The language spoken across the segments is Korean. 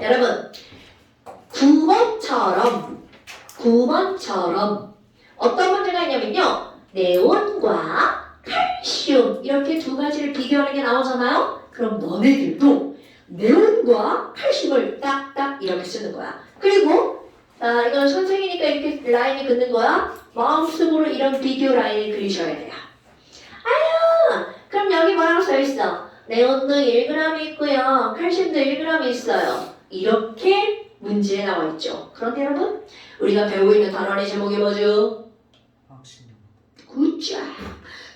여러분 9번처럼 어떤 문제가 있냐면요. 네온과 칼슘 이렇게 두 가지를 비교하는 게 나오잖아요. 그럼 너네들도 네온과 칼슘을 딱딱 이렇게 쓰는 거야. 그리고 이건 선생이니까 이렇게 라인이 긋는 거야. 마음속으로 이런 비교 라인을 그리셔야 돼요. 아유, 그럼 여기 뭐라고 써있어? 네온도 1g 있고요. 칼슘도 1g 있어요. 이렇게 문제에 나와 있죠. 그런데 여러분, 우리가 배우고 있는 단원의 제목이 뭐죠? 굿자.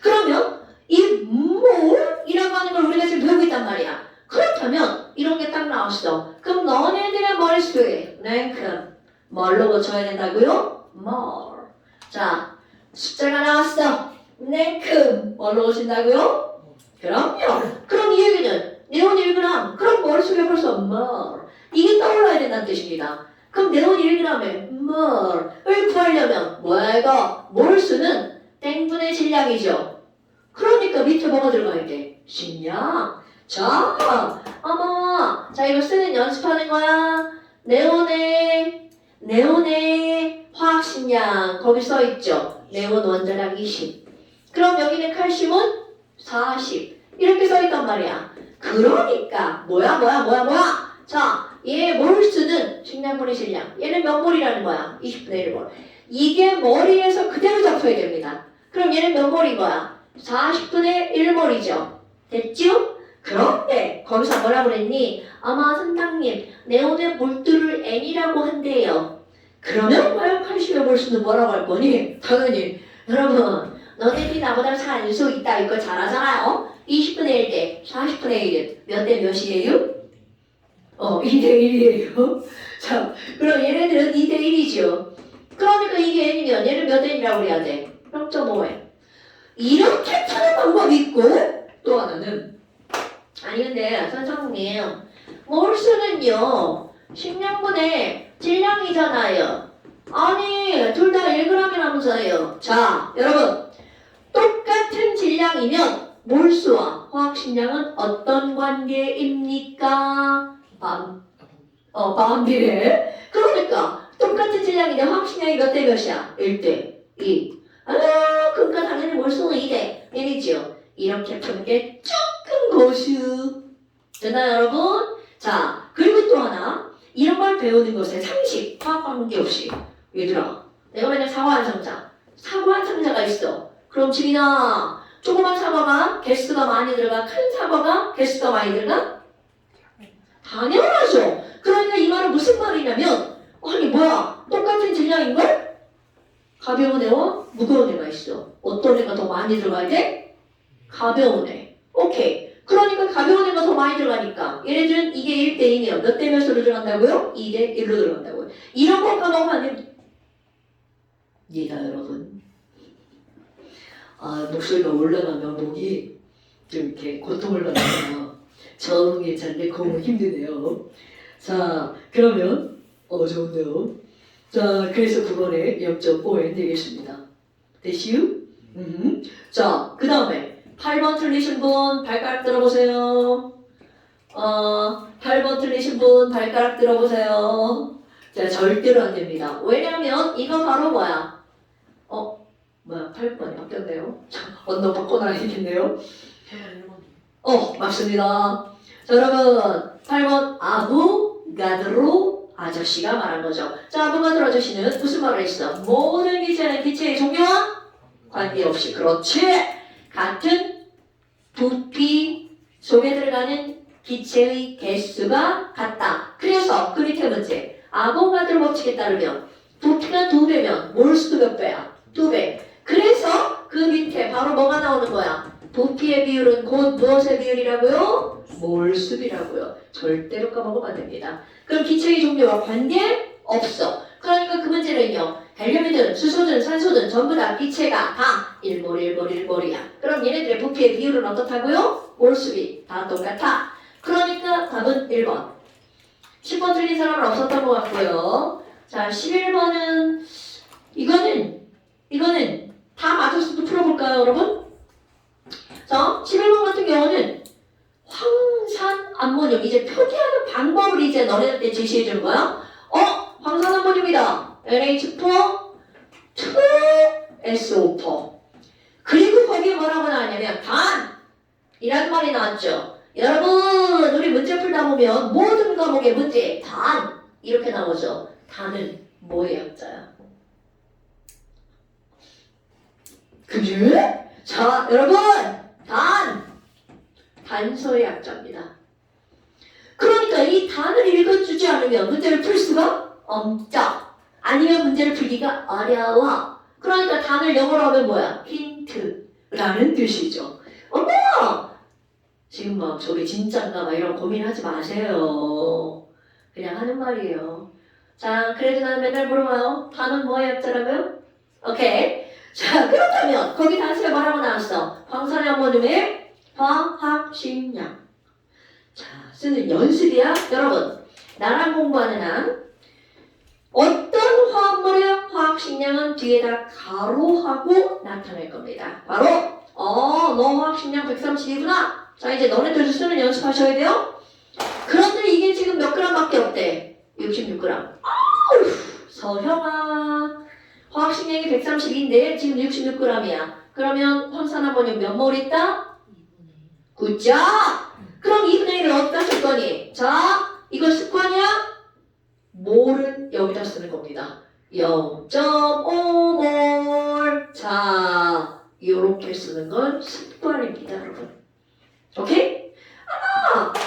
그러면 이 몰이라고 하는 걸 우리가 지금 배우고 있단 말이야. 그렇다면 이런 게 딱 나왔어. 그럼 너네들의 머릿속에 랭큼 뭘로 고쳐야 된다고요? 몰. 자, 숫자가 나왔어. 랭큼 뭘로 고친다고요? 그럼요. 그럼 이 얘기는 네온 1g. 그럼 머릿속에 벌써 몰. 이게 떠올라야 된다는 뜻입니다. 그럼 네온 1g에 몰을 구하려면 뭐야 이거? 몰수는 땡분의 질량이죠. 그러니까 밑에 뭐가 들어가야 돼? 식량. 자, 자 이거 쓰는 연습하는 거야. 네온의 화학식량 거기 써있죠. 네온 원자량 20. 그럼 여기는 칼슘은 40. 이렇게 써있단 말이야. 그러니까 뭐야? 자, 얘 몰수는 식량분의 질량. 얘는 몇 몰이라는 거야? 20분의 1몰. 이게 머리에서 그대로 잡혀야 됩니다. 그럼 얘는 몇 몰인 거야? 40분의 1몰이죠. 됐죠? 그런데 거기서 뭐라 그랬니? 아마 선생님 네온의 몰수를 N이라고 한대요. 그러면 과연 칼슘의 몰수는 뭐라고 할 거니? 당연히 여러분 너네들이 나보다 산수 있다 이거 잘 알잖아요. 20분의 1 대 40분의 1은 몇 대 몇이에요? 2대 1이에요. 자, 그럼 얘네들은 2대 1이죠. 그러니까 이게 N이면 얘는 몇 N이라고 그래야 돼? 0.5N. 이렇게 푸는 방법이 있고 또 하나는 아니 근데 선생님 몰수는요 식량분의 질량이잖아요. 아니 둘 다 1g이라면서요. 자 여러분 똑같은 질량이면 몰수와 화학식량은 어떤 관계입니까? 반비례. 그러니까 똑같은 질량인데 화학식량이 몇 대 몇이야? 1대 2. 그러니까 당연히 몰수는 2대 1이죠. 이렇게 푸는 게 조금 고수. 됐나요 여러분? 자 그리고 또 하나 이런 걸 배우는 것에 상식, 화학 관계없이 얘들아 내가 맨날 사과 한 상자 가 있어. 그럼 지민아 조그만 사과가 개수가 많이 들어가? 큰 사과가 개수가 많이 들어가? 당연하죠. 그러니까 이 말은 무슨 말이냐면 아니 뭐야 똑같은 질량인걸? 가벼운 애와 무거운 애가 있어. 어떤 애가 더 많이 들어가야 돼? 가벼운 애. 오케이. 그러니까 가벼운 애가 더 많이 들어가니까 얘네들은 이게 1대 2네요. 몇 대 몇으로 들어간다고요? 2대 1로 들어간다고요. 이런 거 까먹으면 얘가 여러분 목소리가 올라가면 목이 좀 이렇게 고통을 받아요. 적응이 잘 돼 너무 힘드네요. 자 그러면 좋은데요. 자 그래서 9번에 0.5n 되겠습니다. 됐슈? 자 그 다음에 8번 틀리신 분 발가락 들어보세요. 8번 틀리신 분 발가락 들어보세요. 자 절대로 안 됩니다. 왜냐면 이거 바로 뭐야? 8번이 바뀌었네요. 언더 바꿔놔야겠네요. 맞습니다. 자, 여러분 8번 아부가드로 아저씨가 말한 거죠. 자, 아부가드로 아저씨는 무슨 말을 했어? 모든 기체는 기체의 종류와 관계없이 그렇지. 같은 부피 속에 들어가는 기체의 개수가 같다. 그래서 그 밑에 문제 아부가드로 법칙에 따르면 부피가 2배면 몰수도 몇 배야? 2배. 그래서 그 밑에 바로 뭐가 나오는 거야? 부피의 비율은 곧 무엇의 비율이라고요? 몰수비라고요. 절대로 까먹으면 안 됩니다. 그럼 기체의 종류와 관계 없어. 그러니까 그 문제는요. 헬륨이든 수소든 산소든 전부 다 기체가 다 1몰이야. 그럼 얘네들의 부피의 비율은 어떻다고요? 몰수비. 다 똑같아. 그러니까 답은 1번. 10번 틀린 사람은 없었던 것 같고요. 자, 11번은 이거는 다 맞았어도 풀어볼까요, 여러분? 자, 11번 같은 경우는 황산 암모늄 이제 표기하는 방법을 이제 너네한테 지시해 준 거야. 황산 암모늄이다. NH4 2SO4. 그리고 거기에 뭐라고 나왔냐면 단이라는 말이 나왔죠. 여러분 우리 문제 풀다 보면 모든 과목의 문제에 단 이렇게 나오죠. 단은 뭐의 약자야? 그지? 자 여러분 단서의 약자입니다. 그러니까 이 단을 읽어주지 않으면 문제를 풀 수가 없죠. 아니면 문제를 풀기가 어려워. 그러니까 단을 영어로 하면 뭐야? 힌트라는 뜻이죠. 어머! 지금 막 저게 진짠가 막 이런 고민하지 마세요. 그냥 하는 말이에요. 자, 그래도 나는 맨날 물어봐요. 단은 뭐의 약자라고요? 오케이. 자, 그렇다면 거기 단서에 뭐라고 나왔어? 황산의 암모늄의 화학식량. 자, 쓰는 연습이야. 여러분, 나랑 공부하는 한 어떤 화합물의 화학식량은 뒤에다 가로하고 나타낼 겁니다. 바로 너 화학식량 132구나. 자, 이제 너네들 쓰는 연습하셔야 돼요. 그런데 이게 지금 몇 그램밖에 없대. 66g. 아우, 서형아. 화학식량이 132인데 지금 66g이야. 그러면 황산암모늄 몇 몰 있다? 9자. 그럼 2분의 1을 어디다 쓸 거니? 자, 이거 습관이야? 몰은 여기다 쓰는 겁니다. 0.5몰. 자, 이렇게 쓰는 건 습관입니다, 여러분. 오케이?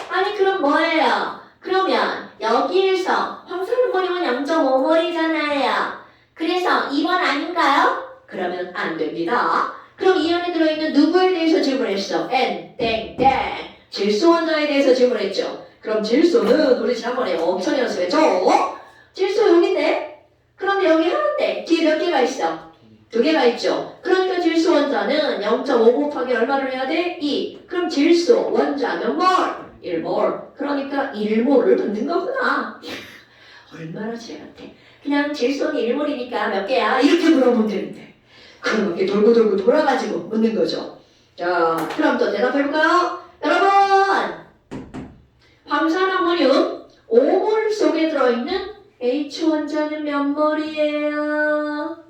아니 그럼 뭐예요? 그러면 여기에서 황산암모늄은 0.5몰이잖아요. 그래서 2번 아닌가요? 그러면 안 됩니다. 그럼 이 안에 들어있는 누구에 대해서 질문했어? N, 땡, 땡. 질소 원자에 대해서 질문했죠. 그럼 질소는 우리 지난번에 엄청 연습했죠? 질소 여기인데? 그럼 여기 하나인데 뒤에 몇 개가 있어? 2개가 있죠. 그러니까 질소 원자는 0.5 곱하기 얼마를 해야 돼? 2. 그럼 질소 원자 몇 몰? 1몰. 그러니까 1몰을 받는 거구나. 얼마나 잘 같아. 그냥 질소는 1몰이니까 몇 개야? 이렇게 물어보면 되는데 그럼 이렇게 돌고 돌고 돌아가지고 묻는 거죠. 자, 그럼 또 대답해볼까요? 여러분! 황산암모늄 5몰 속에 들어있는 H원자는 몇 몰이에요?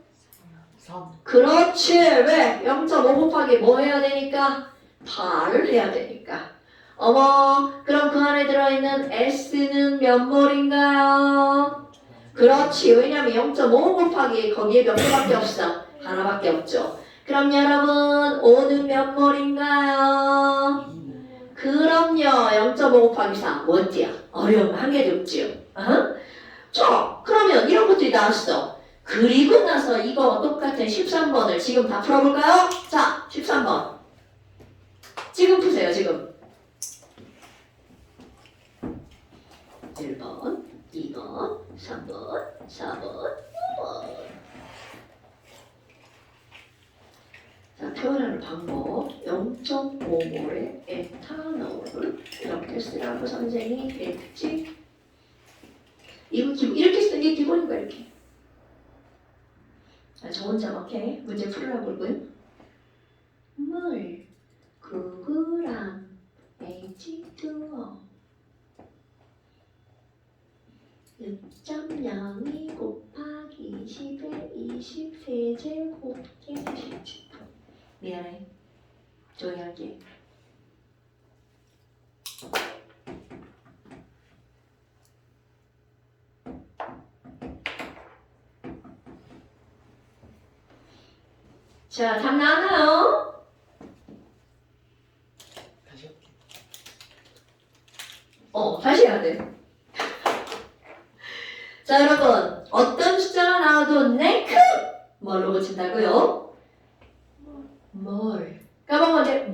3. 그렇지. 왜? 0.5 곱하기 뭐 해야 되니까? 8을 해야 되니까. 어머, 그럼 그 안에 들어있는 S는 몇 몰인가요? 그렇지. 왜냐면 0.5 곱하기 거기에 몇 개밖에 없어? 하나밖에 없죠. 그럼 여러분, O는 몇 몰인가요? 그럼요. 0.5 곱하기 4. 어디야? 어려움 한 개도 없지요. 자, 그러면 이런 것들이 나왔어. 그리고 나서 이거 똑같은 13번을 지금 다 풀어볼까요? 자, 13번. 지금 푸세요, 지금. 1번, 2번, 3번, 4번, 5번. 자, 표현하는 방법. 0.5몰의 에탄올을 이렇게 쓰라고 선생님이 했지. 이렇게 쓰는 게 기본인 거야, 이렇게. 자, 저 혼자 막 해. 문제 풀으라고 그러고요. 물 9g H2O 6.02 곱하기 10의 20 세제곱 깨끗이. 미안해. 조용히 할게. 자, 답 나왔나요? 다시 할게. 다시 해야 돼. 자, 여러분. 어떤 숫자가 나와도 네크! 뭘로 고친다고요? 뭘. 까먹은 건데,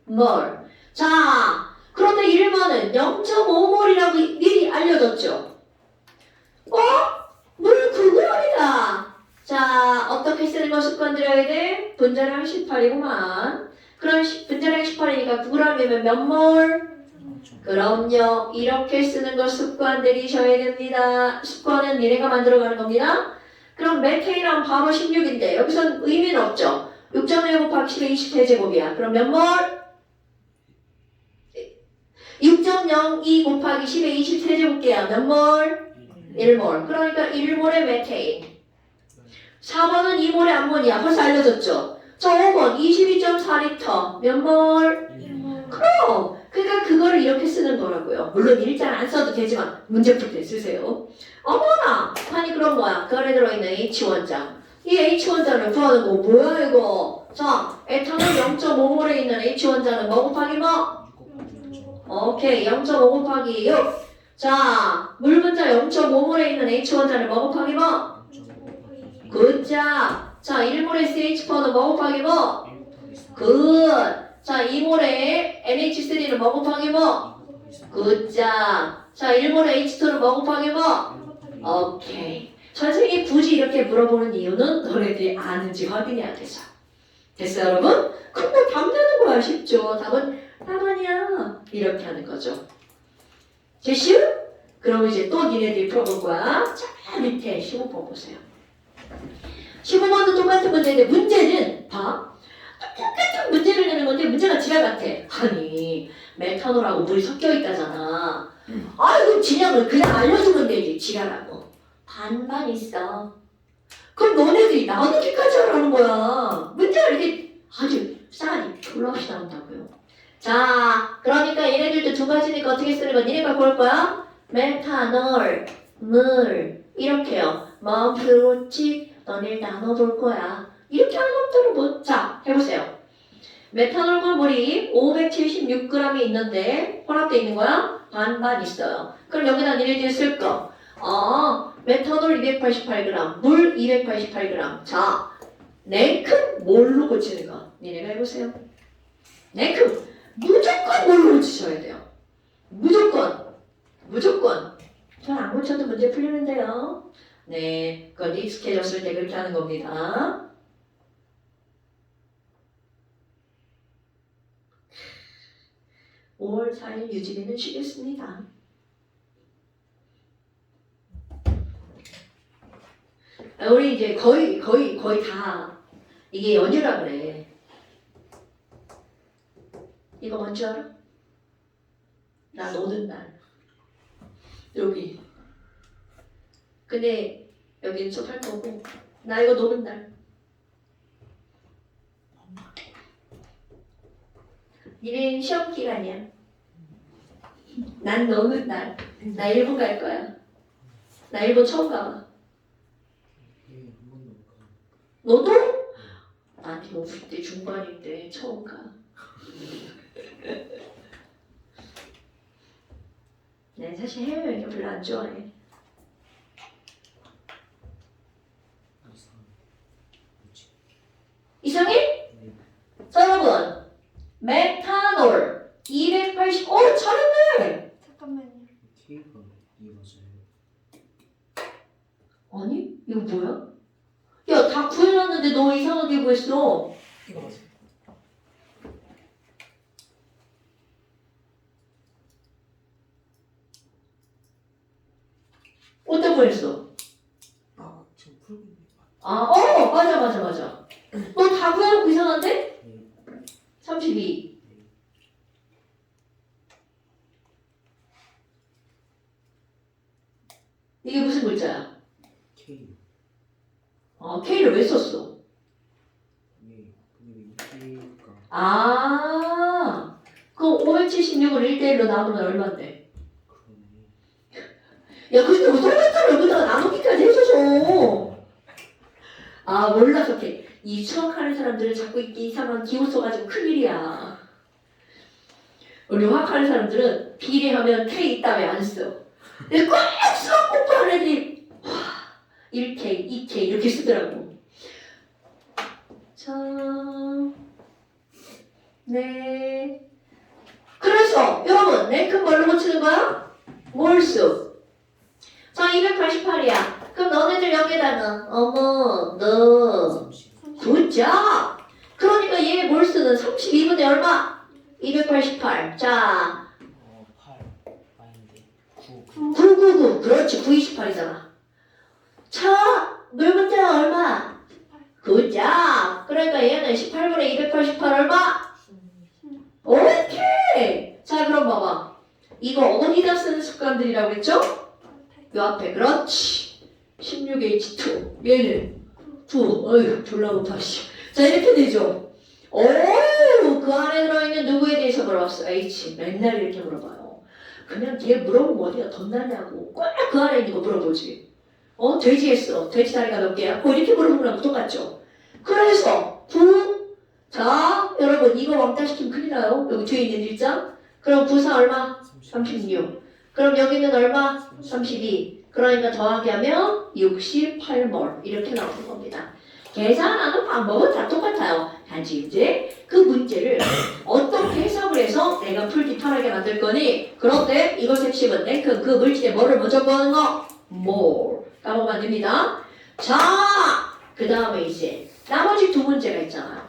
뭘. 자, 그런데 1번은 0.5몰이라고 미리 알려줬죠. 물 9g이다. 자, 어떻게 쓰는 거 습관 들여야 돼? 분자량 18이구만. 그럼 분자량 18이니까 9g이면 몇 몰? 그럼요. 이렇게 쓰는 거 습관 들이셔야 됩니다. 습관은 니네가 만들어가는 겁니다. 그럼 메테인은 바로 16인데 여기선 의미는 없죠. 6.1 곱하기 10의 20 대제곱이야. 그럼 몇 몰? 6.02 곱하기 10의 23제곱계야. 몇 몰? 1몰. 그러니까 1몰의 메테인. 4번은 2몰의 암모니아. 벌써 알려줬죠? 저 5번 22.4리터. 몇 몰? 그러니까 그거를 이렇게 쓰는 거라고요. 물론 일자는 안 써도 되지만 문제 풀 때 쓰세요. 어머나! 아니 그럼 뭐야? 그 안에 들어있는 H 원자. 이 H 원자를 구하는 거 뭐야 이거? 자, 에탄올 0.5몰에 있는 H 원자는 뭐 곱하기 뭐? 오케이, 0.5 곱하기 6. 자, 물 분자 0.5몰에 있는 H원자는 뭐 곱하기 뭐? 굿자. 자, 1몰의 CH4는 뭐 곱하기 뭐? 굿. 자, 2몰의 NH3는 뭐 곱하기 뭐? 굿자. 자, 1몰의 H2는 뭐 곱하기 뭐? 오케이. 선생님이 굳이 이렇게 물어보는 이유는 너네들이 아는지 확인해야 돼서. 됐어요, 여러분? 근데 답 내는 거야, 쉽죠? 답은 4번이야. 이렇게 하는 거죠. 됐슈? 그럼 이제 또 니네들이 풀어볼 거야. 자, 밑에 15번 보세요. 15번도 똑같은 문제인데 문제는 봐. 똑같은 문제를 내는 건데 문제가 지랄 같아. 아니 메탄올하고 물이 섞여 있다잖아. 아이고 진양을 그냥 알려주면 되지. 지랄하고. 반반 있어. 그럼 너네들이 나누기까지 하라는 거야. 문제가 이렇게 아주 싸가지 졸라 없이 나온다고요. 자, 그러니까 얘네들도 두 가지니까 어떻게 쓰는 거 니네가 볼 거야? 메탄올, 물 이렇게요. 마음 그렇지 너네 나눠볼 거야. 이렇게 하는 것들은 뭐? 자, 해보세요. 메탄올과 물이 576g이 있는데 혼합되어 있는 거야? 반반 있어요. 그럼 여기다 니네들이 쓸 거. 메탄올 288g, 물 288g. 자, 냉큼 뭘로 고치는 거? 니네가 해보세요. 냉큼 무조건 뭘로 고치셔야 돼요. 무조건. 전 안 고쳐도 문제 풀리는데요. 네, 그건 익숙해졌을 때 그렇게 하는 겁니다. (5월 4일) 유지비는 쉬겠습니다. 우리 이제 거의 다 이게 연휴라 그래. 이거 뭔지 알아? 나 노는 날. 여기. 근데 여기는 수업할 거고 나 이거 노는 날. 니네 시험 기간이야. 난 노는 날. 나 일본 갈 거야. 나 일본 처음 가봐. 너도? 난 50대 중반인데 처음 가. 네, 사실 해외여행 별로 안 좋아해. 이상해? 자, 여러분. 메탄올 280. 잘했네. 잠깐만요. K가 이게 맞아요. 아니? 이거 뭐야? 야, 다 구해놨는데 너 이상하게 구했어. 이거 맞아요. 어떤 구했어? 지금 풀고 있는 거 맞아. 너 다 구해놓고 이상한데? 32. 이게 무슨 글자야? K. K를 왜 썼어? 네, 근데 이 K가 그럼 576을 1대1로 나누면 얼마인데? 그러네. 야, 근데 뭐 설명서를 여기다가 나누기까지 해줘서. 몰라서 걔. 이 수학하는 사람들은 자꾸 이상한 기호 써가지고 큰일이야. 우리 화학하는 사람들은 비례하면 K 있다 왜 안 써? 근데 꼭 수학 공부하는 애들이 1K, 2K 이렇게 쓰더라고. 자, 네. 그래서 여러분 냉큼 뭘로 고치는 거야? 몰수. 자, 288이야. 그럼 너네들 여기다가 너 30. 굿자. 그러니까 얘 몰수는 32분의 얼마? 288. 자, 8 아닌데 9. 999. 그렇지, 928이잖아. 자, 물 문제는 얼마? 굿자. 그러니까 얘는 18분의 288 얼마? 오케이. 자, 그럼 봐봐. 이거 어디다 쓰는 습관들이라고 했죠? 요 앞에 그렇지. 16H2 얘는 2 어휴 졸라 못하 씨. 자 이렇게 되죠. 오, 그 안에 들어있는 누구에 대해서 물어봤어? H. 맨날 이렇게 물어봐요. 그냥 걔 물어보면 어디가 덧나냐고. 꼭 그 안에 있는 거 물어보지. 돼지 했어. 돼지 다리가 몇 개야? 이렇게 물어보는 거랑 똑같죠. 그래서 9. 자, 여러분 이거 왕따 시키면 큰일 나요. 여기 뒤에 있는 일자. 그럼 9, 4 얼마? 36. 그럼 여기는 얼마? 32. 그러니까 더하기 하면 68몰 이렇게 나오는 겁니다. 계산하는 방법은 다 똑같아요. 단지 이제 그 문제를 어떻게 해석을 해서 내가 풀기 편하게 만들 거니 그런데 이것의 핵심은 랭크 그 물질에 뭐를 먼저 구하는 거? 몰 까먹으면 안 됩니다. 자, 그 다음에 이제 나머지 두 문제가 있잖아요.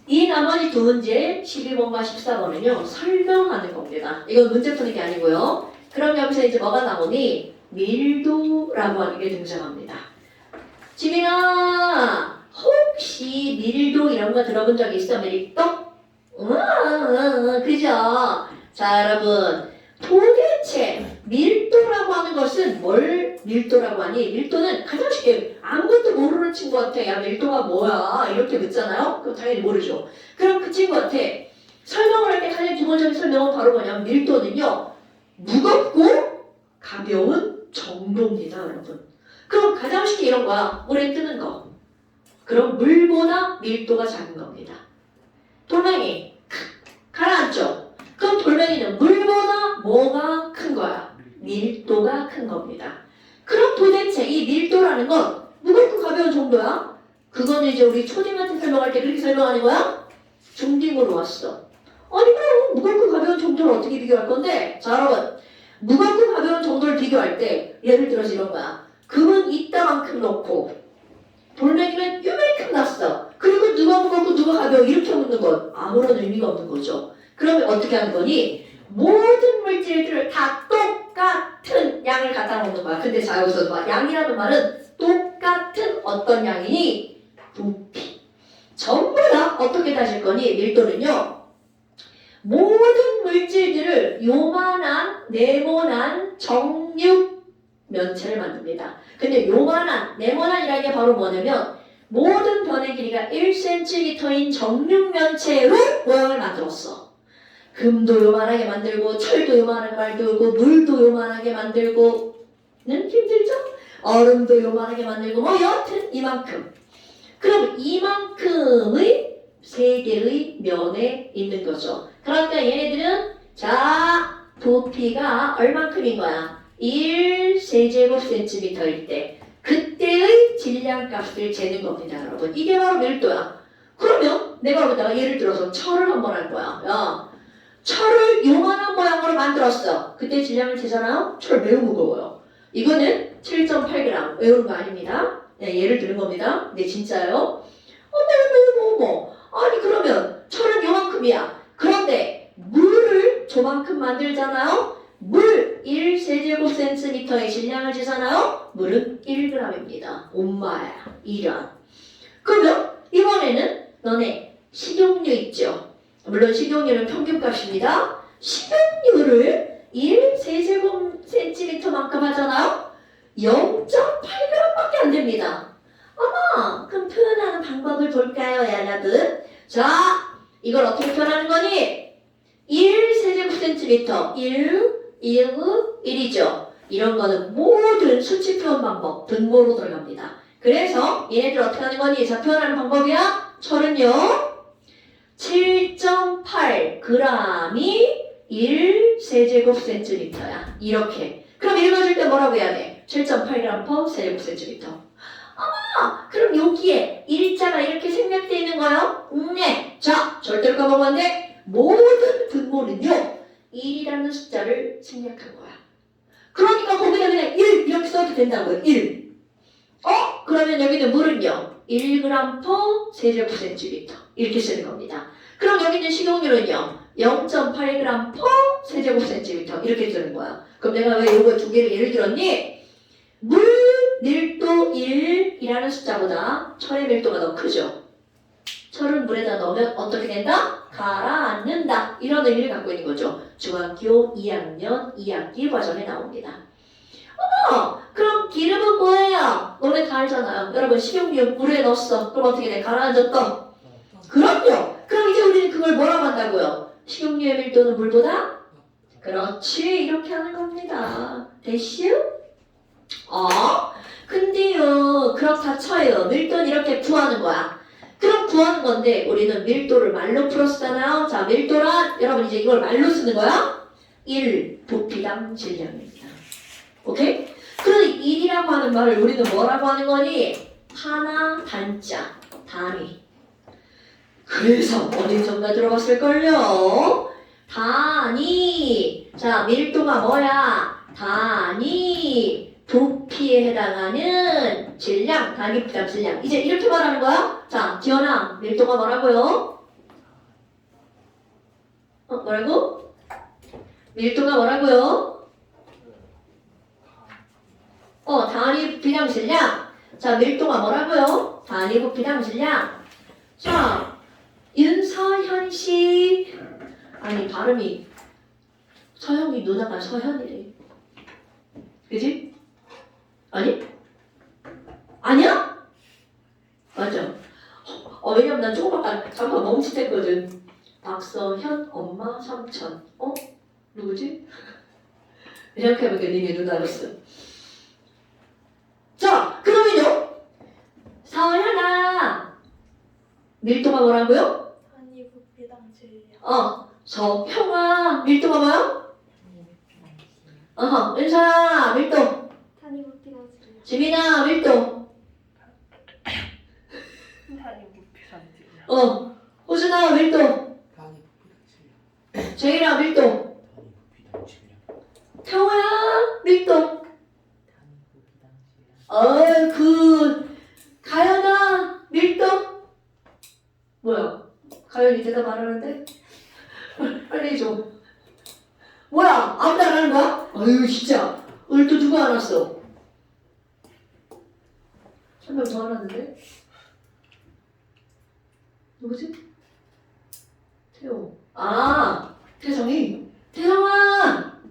이 나머지 두 문제 12번과 14번은요 설명하는 겁니다. 이건 문제 푸는 게 아니고요. 그럼 여기서 이제 뭐가 나오니? 밀도라고 하는 게 등장합니다. 지민아 혹시 밀도 이런 거 들어본 적 있어? 밀도? 그죠? 자 여러분 도대체 밀도라고 하는 것은 뭘 밀도라고 하니? 밀도는 가장 쉽게 아무것도 모르는 친구한테 야 밀도가 뭐야 이렇게 묻잖아요? 그럼 당연히 모르죠. 그럼 그 친구한테 설명을 할 때 가장 기본적인 설명은 바로 뭐냐면 밀도는요 무겁고 가벼운 정도입니다 여러분. 그럼 가장 쉽게 이런 거야. 물에 뜨는 거. 그럼 물보다 밀도가 작은 겁니다. 돌멩이 가라앉죠. 그럼 돌멩이는 물보다 뭐가 큰 거야? 밀도가 큰 겁니다. 그럼 도대체 이 밀도라는 건 무겁고 가벼운 정도야? 그거는 이제 우리 초딩한테 설명할 때 그렇게 설명하는 거야? 중딩으로 왔어. 아니 그럼 무겁고 가벼운 정도를 어떻게 비교할 건데? 자 여러분 무겁고 가벼운 정도를 비교할 때 예를 들어서 이런 거야. 금은 이따만큼 넣고 돌멩이는 요만큼 났어. 그리고 누가 무겁고 누가 가벼워 이렇게 묻는 건 아무런 의미가 없는 거죠. 그러면 어떻게 하는 거니? 모든 물질들을 다 똑같은 양을 갖다 놓는 거야. 근데 자 여기서 봐. 양이라는 말은 똑같은 어떤 양이니? 부피. 전부 다 어떻게 다질 거니? 밀도는요. 모든 물질들을 요만한 네모난 정육 면체를 만듭니다. 근데 요만한 네모난이라는 게 바로 뭐냐면 모든 변의 길이가 1cm인 정육 면체로 모양을 만들었어. 금도 요만하게 만들고 철도 요만하게 만들고 물도 요만하게 만들고는 힘들죠? 얼음도 요만하게 만들고 뭐 여하튼 이만큼. 그럼 이만큼의 세 개의 면에 있는 거죠. 그러니까 얘네들은 자 부피가 얼만큼인 거야? 1세제곱센티미터일 때 그때의 질량값을 재는 겁니다 여러분. 이게 바로 밀도야. 그러면 내가 여기다가 예를 들어서 철을 한번 할 거야. 야 철을 요만한 모양으로 만들었어. 그때 질량을 재잖아요? 철 매우 무거워요. 이거는 7.8g 외우는 거 아닙니다. 네, 예를 드는 겁니다. 네 진짜요. 아니 그러면 철은 요만큼이야. 그런데 물을 저만큼 만들잖아요. 물 1세제곱센티미터의 질량을 재잖아요. 물은 1g입니다. 엄마야 이런. 그러면 이번에는 너네 식용유 있죠. 물론 식용유는 평균값입니다. 식용유를 1세제곱센티미터만큼 하잖아요. 0.8g밖에 안 됩니다. 그럼 표현하는 방법을 볼까요 여러분? 자 이걸 어떻게 표현하는 거니? 1세제곱센티미터 1이죠. 이런 거는 모든 수치 표현 방법 분모로 들어갑니다. 그래서 얘네들 어떻게 하는 거니? 자 표현하는 방법이야. 철은요 7.8g이 1세제곱센티미터야. 이렇게. 그럼 읽어줄 때 뭐라고 해야 돼? 7.8g per 세제곱센티미터. 그럼 여기에 일자가 이렇게 생략되어 있는 거예요? 네. 자, 절대로 까먹으면 안 돼. 모든 분모는요 1이라는 숫자를 생략한 거야. 그러니까 거기다 그냥 1 이렇게 써도 된다고요. 1. 그러면 여기는 물은요 1g per 세제곱센티미터 이렇게 쓰는 겁니다. 그럼 여기는 식용유는요 0.8g per 세제곱센티미터 이렇게 쓰는 거야. 그럼 내가 왜 이거 두 개를 예를 들었니? 물 밀도 1이라는 숫자보다 철의 밀도가 더 크죠. 철을 물에다 넣으면 어떻게 된다? 가라앉는다. 이런 의미를 갖고 있는 거죠. 중학교 2학년 2학기 과정에 나옵니다. 그럼 기름은 뭐예요? 너네 다 알잖아요. 여러분 식용유 물에 넣었어. 그럼 어떻게 돼? 가라앉았다. 그럼요. 그럼 이제 우리는 그걸 뭐라고 한다고요? 식용유의 밀도는 물보다? 그렇지. 이렇게 하는 겁니다. 됐슈? 근데요. 그렇다 쳐요. 밀도는 이렇게 구하는 거야. 그럼 구하는 건데 우리는 밀도를 말로 풀었잖아요. 자, 밀도란 여러분 이제 이걸 말로 쓰는 거야. 1 부피당 질량입니다. 오케이? 그러니 1이라고 하는 말을 우리는 뭐라고 하는 거니? 하나 단자 단위. 그래서 어디선가 들어봤을걸요? 단위. 자, 밀도가 뭐야? 단위 부피에 해당하는 질량, 단위 부피당 질량. 이제 이렇게 말하는 거야? 자, 지연아, 밀도가 뭐라고요? 뭐라고? 밀도가 뭐라고요? 단위 부피당 질량. 자, 밀도가 뭐라고요? 단위 부피당 질량. 자, 윤서현 씨. 아니, 발음이 서영이 누나가 서현이래. 그지? 아니? 아니야? 맞아. 왜냐면 난 조금 잠깐 멈칫했거든. 박서현 엄마 삼촌. 누구지? 이렇게 해보니까 니네 누나였어. 자, 그러면요. 서현아. 밀도가 뭐라고요? 단위 부피당 질량. 서형아. 밀도가 뭐야? 은서야. 밀도. 단위 부피당 질량. 지민아. 밀도. 단위 부피당 질량. 호준아. 밀도. 단위 부피당 질량. 제일아. 밀도. 단위 부피당 질량. 태호야. 밀도. 단위 부피당 질량. 가연아. 밀도. 뭐야? 가연이 대답 안 하는데? 빨리 해줘. 뭐야? 아무도 안 하는 거야? 아유 진짜. 오늘 또 누가 안 왔어? 한 명 더 안 왔는데? 누구지? 태호. 태성이. 태성아.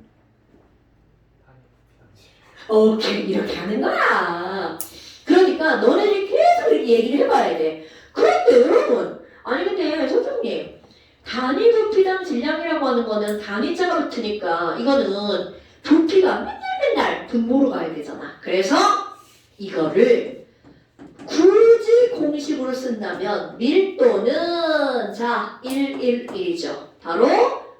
단위 부피당 질량. 오케이. 이렇게 하는 거야. 그러니까 너네들이 계속 이렇게 얘기를 해봐야 돼. 그런데 여러분. 아니 근데 선생님. 단위 부피당 질량이라고 하는 거는 단위자가 붙으니까 이거는 부피가 맨날 분모로 가야 되잖아. 그래서 이거를 굳이 공식으로 쓴다면 밀도는 자 111이죠. 바로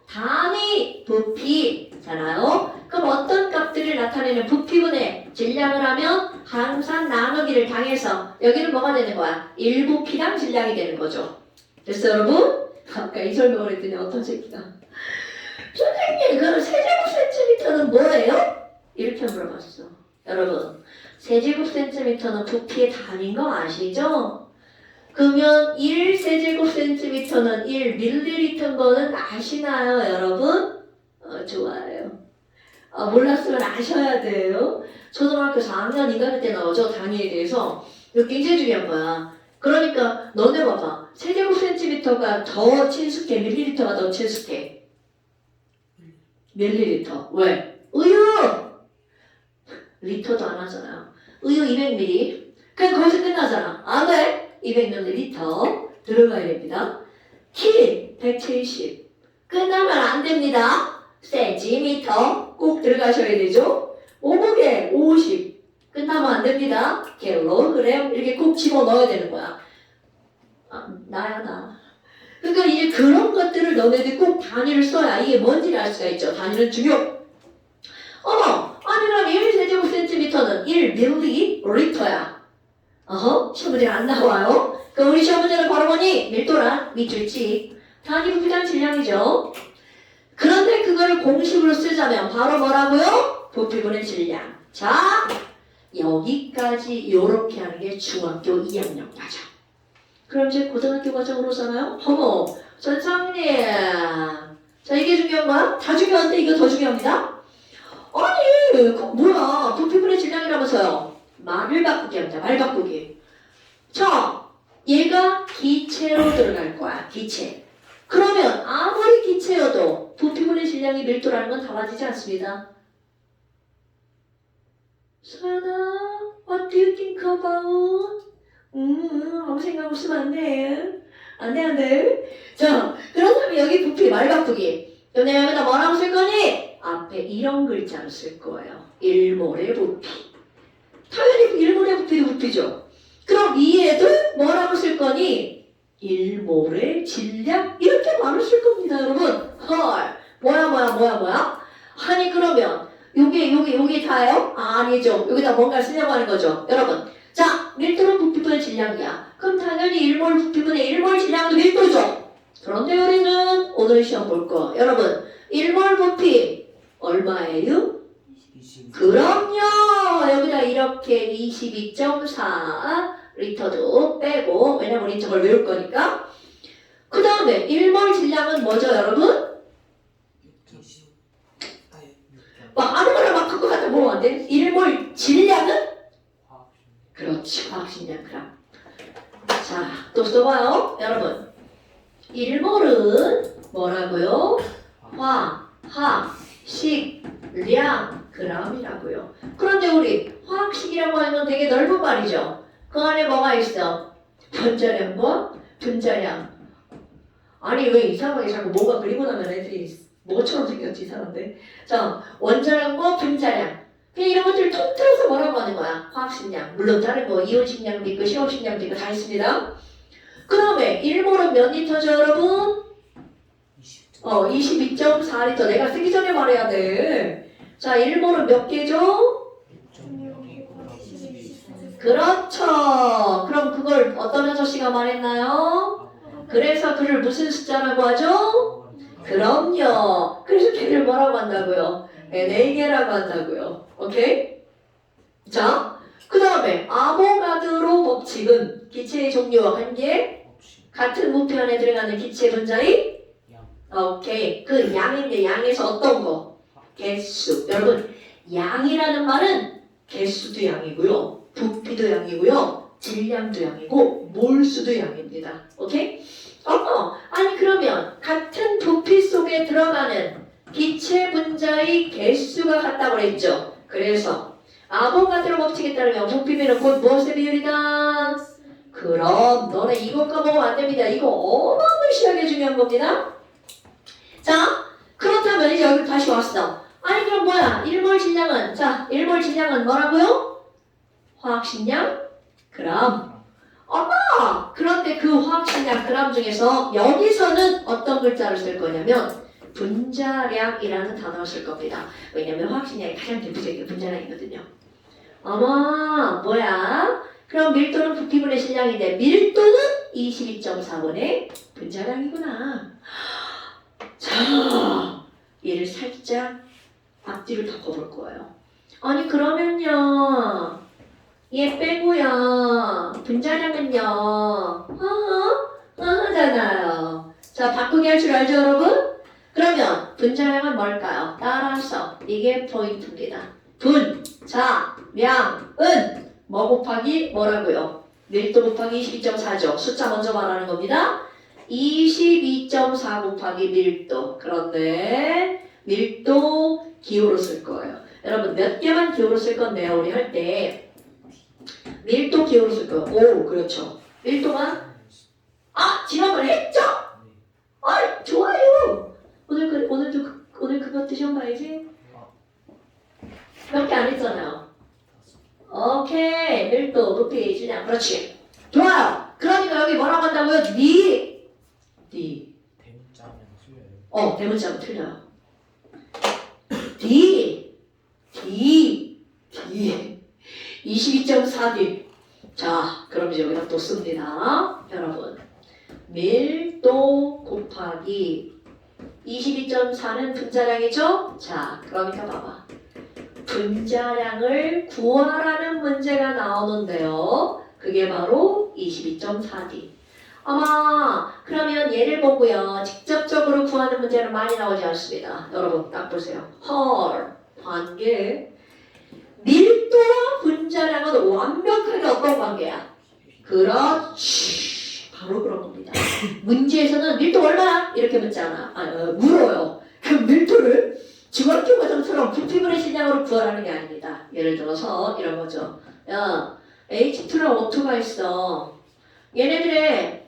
단위 부피잖아요. 그럼 어떤 값들을 나타내는 부피분의 질량을 하면 항상 나누기를 당해서 여기는 뭐가 되는 거야? 1부피당 질량이 되는 거죠. 됐어 여러분? 아까 이 설명을 했더니 어떤 새끼가 선생님 그럼 세제곱센티미터는 뭐예요? 이렇게 물어봤어. 여러분 세제곱센티미터는 부피의 단위인 거 아시죠? 그러면 1세제곱센티미터는 1ml인 거는 아시나요 여러분? 좋아요. 몰랐으면 아셔야 돼요. 초등학교 4학년 인간일 때 나오죠 단위에 대해서. 이거 굉장히 중요한 거야. 그러니까 너네 봐봐. 세제곱센티미터가 더 친숙해? 밀리리터가 더 친숙해? 밀리리터. 왜? 우유! 리터도 안 하잖아요. 우유 200ml. 그냥 거기서 끝나잖아. 안 돼? 200ml 들어가야 됩니다. 키 170. 끝나면 안 됩니다. 센티미터 꼭 들어가셔야 되죠. 몸무게 50. 끝나면 안 됩니다. 킬로그램 이렇게 꼭 집어넣어야 되는 거야. 나야 나. 그러니까 이제 그런 것들을 너네들 꼭 단위를 써야 이게 뭔지를 알 수가 있죠. 단위는 중요. 아니 그럼 1세제곱센티미터는 1ml야. 시험 문제는 안 나와요. 그럼 우리 시험 문제는 바로 뭐니? 밀도란 밑줄치. 단위 부피당 질량이죠. 그런데 그거를 공식으로 쓰자면 바로 뭐라고요? 부피분의 질량. 자, 여기까지 요렇게 하는 게 중학교 2학년 과정. 그럼 이제 고등학교 과정으로 오잖아요? 선생님. 자, 이게 중요한 거야? 다 중요한데 이거 더 중요합니다. 아니, 뭐야. 부피분의 질량이라면서요. 말을 바꾸기 합니다. 말 바꾸기. 자, 얘가 기체로 들어갈 거야. 기체. 그러면 아무리 기체여도 부피분의 질량이 밀도라는 건 달라지지 않습니다. 서연아, what do you think about? 아무 생각 없으면 안 돼. 안 돼, 안 돼. 자, 그렇다면 여기 부피, 말 바꾸기. 너네 여기다 뭐라고 쓸 거니? 앞에 이런 글자로 쓸 거예요. 일몰의 부피. 당연히 일몰의 부피도 부피죠. 그럼 위에도 뭐라고 쓸 거니? 일몰의 질량? 이렇게 말을 쓸 겁니다, 여러분. 헐. 뭐야? 아니, 그러면 요게 다예요? 아니죠. 여기다 뭔가 쓰려고 하는 거죠. 여러분. 자, 밀도는 부피분의 질량이야. 그럼 당연히 일몰 부피분의 일몰 질량도 밀도죠. 그런데 우리는 오늘 시험 볼 거. 여러분, 일몰 부피 얼마예요? 20. 그럼요. 여기다 이렇게 22.4 리터도 빼고, 왜냐면 우리 저걸 외울 거니까. 그 다음에 일몰 질량은 뭐죠, 여러분? 20. 아예 막 아무거나 막 그거 갖다 보면 안 돼. 일몰 질량은? 화학. 그렇지, 화학식량 그럼. 자, 또 써봐요, 여러분. 일몰은 뭐라고요? 화학식량 g이라고요. 그런데 우리 화학식이라고 하는 건 되게 넓은 말이죠. 그 안에 뭐가 있어? 원자량과 분자량. 아니 왜 이상하게 자꾸 뭐가 그리고 나면 애들이 뭐처럼 생겼지 이상한데. 자, 원자량과 분자량. 그냥 이런 것들을 통틀어서 뭐라고 하는 거야? 화학식량. 물론 다른 거 이온식량도 있고 시험식량도 있고 다 있습니다. 그 다음에 1몰은 몇 리터죠 여러분? 22.4리터. 내가 쓰기 전에 말해야 돼. 자, 1몰은 몇 개죠? 그렇죠. 그럼 그걸 어떤 아저씨가 말했나요? 그래서 그를 무슨 숫자라고 하죠? 그럼요. 그래서 걔를 뭐라고 한다고요? Na개라고 한다고요. 오케이? 자, 그 다음에 아보가드로 법칙은 기체의 종류와 관계, 같은 부피 안에 들어가는 기체 분자의 오케이. 그 양인데 양에서 어떤 거? 개수. 여러분, 양이라는 말은 개수도 양이고요, 부피도 양이고요, 질량도 양이고, 몰수도 양입니다. 오케이? 아니 그러면 같은 부피 속에 들어가는 기체 분자의 개수가 같다고 그랬죠. 그래서 아보가드로 법칙에 따르면 부피비는 곧 무엇의 비율이다? 그럼 너네 이거 까먹으면 안 됩니다. 이거 어마무시하게 중요한 겁니다. 자, 그렇다면 이제 여기 다시 왔어. 아니 그럼 뭐야? 일몰 질량은, 자, 일몰 질량은 뭐라고요? 화학식량 그람. 그런데 그 화학식량 그람 중에서 여기서는 어떤 글자를 쓸 거냐면 분자량이라는 단어를 쓸 겁니다. 왜냐면 화학식량이 가장 대표적인 게 분자량이거든요. 뭐야? 그럼 밀도는 부피분의 질량인데 밀도는 22.4분의 분자량이구나. 자, 얘를 살짝 앞뒤로 덮어볼 거예요. 아니 그러면요, 얘 빼고요, 분자량은요, 하잖아요. 자, 바꾸기 할 줄 알죠 여러분? 그러면 분자량은 뭘까요? 따라서 이게 포인트입니다. 분자량은 뭐 곱하기 뭐라고요? 밀도 곱하기 22.4죠. 숫자 먼저 말하는 겁니다. 22.4 곱하기 밀도. 그런데 밀도 기호로 쓸 거예요. 여러분 몇 개만 기호로 쓸 건데요. 우리 할 때 밀도 기호로 쓸 거예요. 오, 그렇죠. 밀도만. 지난번에 했죠? 좋아요. 오늘 그것도 시험 봐야지. 몇 개 안 했잖아요. 오케이. 밀도, 부피, 질량. 그렇지. 좋아요. 그러니까 여기 뭐라고 한다고요? 대문자면 틀려요. 대문자면 틀려요. D 22.4D. 자, 그럼 이제 여기다 또 씁니다. 여러분, 밀도 곱하기 22.4는 분자량이죠? 자, 그러니까 봐봐. 분자량을 구하라는 문제가 나오는데요. 그게 바로 22.4D. 그러면 얘를 보고요, 직접적으로 구하는 문제는 많이 나오지 않습니다. 여러분 딱 보세요. 관계. 밀도와 분자량은 완벽하게 어떤 관계야? 그렇지. 바로 그런 겁니다. 문제에서는 밀도 얼마나? 이렇게 묻잖아. 물어요. 그럼 밀도를 중학교 과정처럼 부피분의 질량으로 구하라는 게 아닙니다. 예를 들어서 이런 거죠. 야, H2랑 O2가 있어. 얘네들의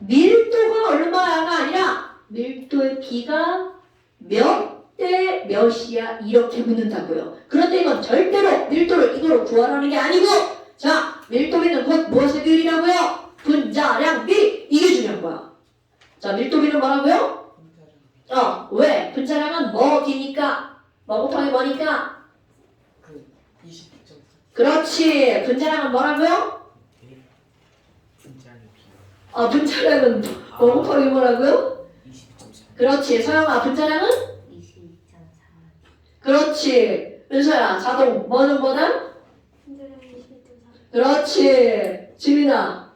밀도가 얼마야가 아니라 밀도의 B가 몇 대 몇이야 이렇게 묻는다고요. 그런데 이건 절대로 밀도를 이걸로 구하라는 게 아니고 자, 밀도비는 곧 무엇의 비율이라고요? 분자량 비! 이게 중요한 거야. 자, 밀도비는 뭐라고요? 왜? 분자량은 뭐기니까? 뭐 곱하기 뭐니까? 그 22.4. 그렇지. 분자량은 뭐라고요? 분자량 비. 분자량은 뭐 곱하기 뭐라고요? 22.4. 그렇지. 서영아, 분자량은? 22.4. 그렇지. 은서야, 자동 뭐는 뭐다? 분자량 22.4. 그렇지. 지민아.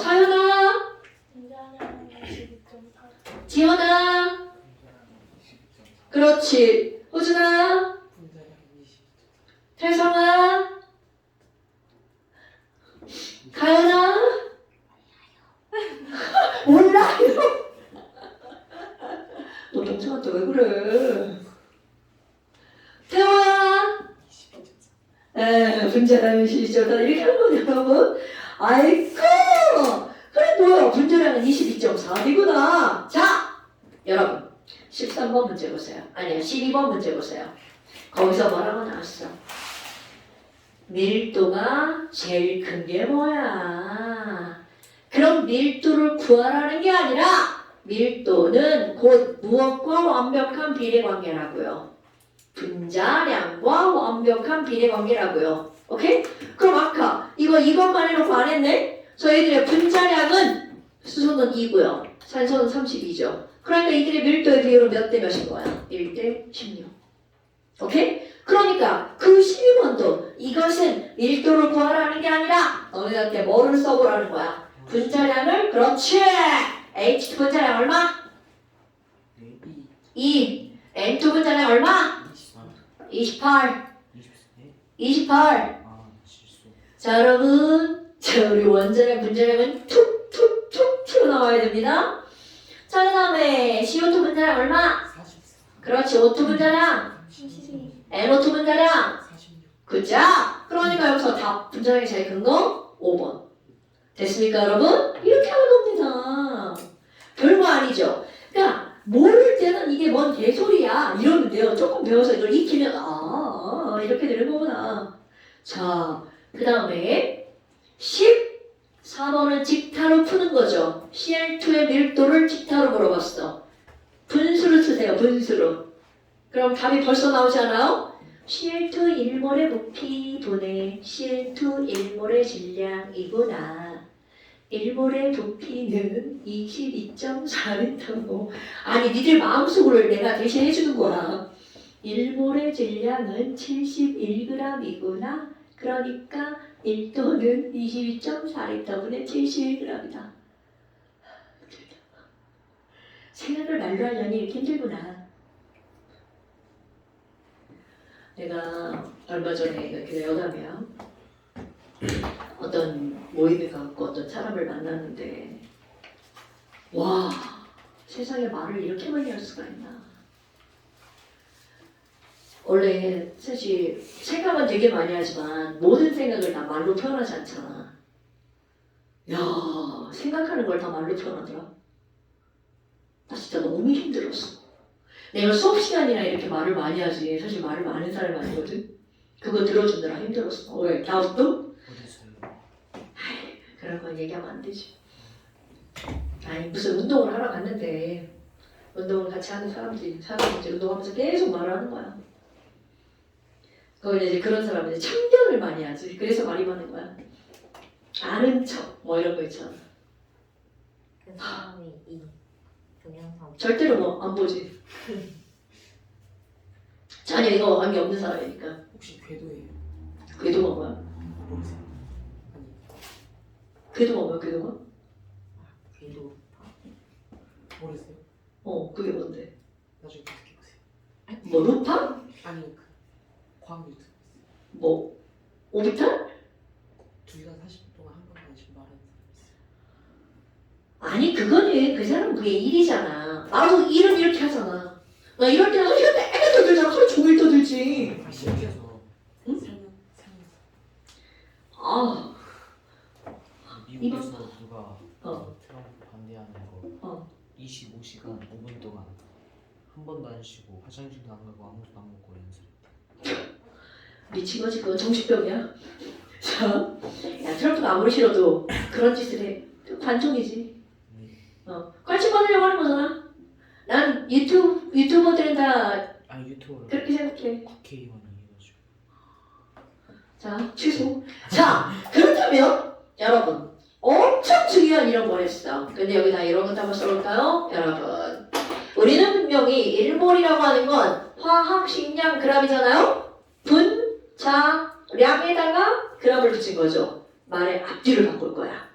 사연아. 분자량 22.4. 지현아. 그렇지. 호준아. 분자량 22. 태성아. 가연아. 몰라요. 너 동생한테 왜 그래? 태호야. 22.4. 분자량은 22.4 이렇게 하는 거냐 여러분? 아이고. 그래 뭐야 분자량은 22.4이구나. 자 여러분 13번 문제 보세요. 아니야 12번 문제 보세요. 거기서 뭐라고 나왔어? 밀도가 제일 큰 게 뭐야? 그럼 밀도를 구하라는 게 아니라 밀도는 곧 무엇과 완벽한 비례관계라고요. 분자량과 완벽한 비례관계라고요. 오케이? 그럼 아까 이것만 해놓고 안 했네? 저희들의 분자량은 수소는 2고요. 산소는 32죠. 그러니까 이들의 밀도의 비율은 몇 대 몇인 거야? 1대 16. 오케이? 그러니까 그 12번도 이것은 밀도를 구하라는 게 아니라 너희한테 뭐를 써보라는 거야? 분자량을 그렇지! H2 분자량 얼마? 네. 2. N2 분자량 얼마? 24. 28. 24. 28. 실수. 자 여러분 자 우리 원자량 분자량은 툭툭툭 튀어나와야 됩니다. 자 그 다음에 CO2 분자량 얼마? 44. 그렇지. O2 분자량 32. NO2 분자량 46. 그자? 그러니까 여기서 다 분자량이 제일 큰 거 5번 됐습니까 여러분? 이렇게 하는 겁니다. 별거 아니죠. 그러니까 모를 때는 이게 뭔 개소리야 이러면 돼요. 조금 배워서 이걸 익히면 이렇게 되는 거구나. 자 그 다음에 14번은 직타로 푸는 거죠. Cl2의 밀도를 직타로 물어봤어. 분수로 쓰세요. 분수로. 그럼 답이 벌써 나오지 않아요? Cl2 1몰의 부피 분의 Cl2 1몰의 질량이구나. 1몰의 부피는 22.4리터고 아니 니들 마음속으로 내가 대신 해주는 거야. 1몰의 질량은 71g이구나. 그러니까 1도는 22.4리터분의 71g이다. 생각을 말로 하려니 이렇게 힘들구나. 내가 얼마 전에 이렇게 여담이야. 어떤 모임에 가고 어떤 사람을 만났는데 와 세상에 말을 이렇게 많이 할 수가 있나. 원래 사실 생각은 되게 많이 하지만 모든 생각을 다 말로 표현하지 않잖아. 야 생각하는 걸 다 말로 표현하더라. 나 진짜 너무 힘들었어. 내가 수업 시간이나 이렇게 말을 많이 하지 사실 말을 많은 사람이 아니거든. 그거 들어주느라 힘들었어. 왜? 다음도? 어디서요? 그런 건 얘기하면 안 되지. 아니 무슨 운동을 하러 갔는데 운동을 같이 하는 사람들이 이제 운동하면서 계속 말을 하는 거야. 그걸 이제 그런 사람은 이제 참견을 많이 하지. 그래서 말이 많은 거야. 아는 척 뭐 이런 거 있잖아. 그 사람이 이 동영상 절대로 뭐 안 보지. 전혀 이거 관계 없는 사람이니까. 혹시 궤도예요? 궤도가 뭐야? 모르세요? 아니. 궤도가 뭐야? 궤도가? 궤도 모르세요? 그게 뭔데? 나중에 검색해보세요. 뭐 루파? 아니 그 과학 유튜브 뭐 오비탈? 둘 다 40분 동안 한 번만 지금 말하는 아니 그거는 그 사람 그게 일이잖아. 나도 일은 이렇게 하잖아. 나 이럴 때는 허리가 내가 떠들잖아. 하루 종일 떠들지. 신기해서. 응? 살면서. 아, 미국에서 누가 어. 트럼프 반대하는 거 어. 25시간 5분 동안 한 번도 안 쉬고 화장실도 안 가고 아무것도 안 먹고 연습. 미친 거지. 그건 정신병이야. 자, 야 트럼프가 아무리 싫어도 그런 짓을 해. 관종이지. 꼴찌 받으려고 하는 거잖아. 난 유튜버들은 다 아 유튜브로 그렇게 생각해. 국회의원이 해가지고. 자, 취소. 자, 그렇다면 여러분 엄청 중요한 이런 걸 했어. 근데 여기다 이런 것도 한번 써볼까요? 여러분 우리는 분명히 일몰이라고 하는 건 화학, 식량, 그람이잖아요. 분자량에다가 그람을 붙인 거죠. 말의 앞뒤를 바꿀 거야.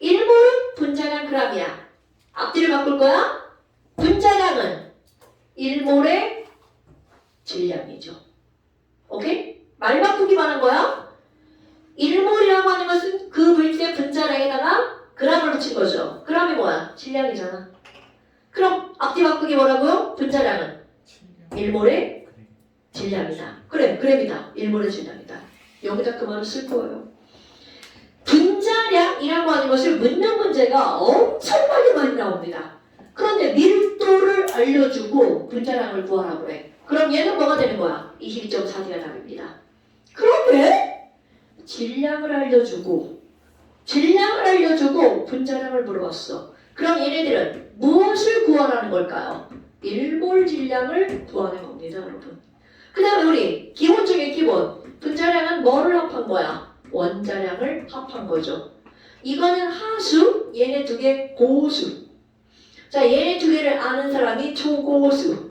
일몰은 분자량 그람이야. 앞뒤를 바꿀 거야. 분자량은 일몰의 질량이죠. 오케이? 말 바꾸기만 한 거야. 일몰이라고 하는 것은 그 물질의 분자량에다가 그람을 붙인 거죠. 그람이 뭐야? 질량이잖아. 그럼 앞뒤 바꾸기 뭐라고요? 분자량은 일몰의 그래. 질량이다. 그래, 그램이다. 일몰의 질량이다. 여기다 그 말을 쓸 거예요. 분자량이라고 하는 것을 묻는 문제가 엄청나게 많이 나옵니다. 그런데 밀도를 알려주고 분자량을 구하라고 해. 그럼 얘는 뭐가 되는 거야? 22.4D가 답입니다. 그런데 질량을 알려주고 분자량을 물어봤어. 그럼 얘네들은 무엇을 구하라는 걸까요? 일몰 질량을 구하는 겁니다, 여러분. 그 다음에 우리 기본 중에 기본. 분자량은 뭐를 합한 거야? 원자량을 합한 거죠. 이거는 하수, 얘네 두 개 고수. 자, 얘네 두 개를 아는 사람이 초고수.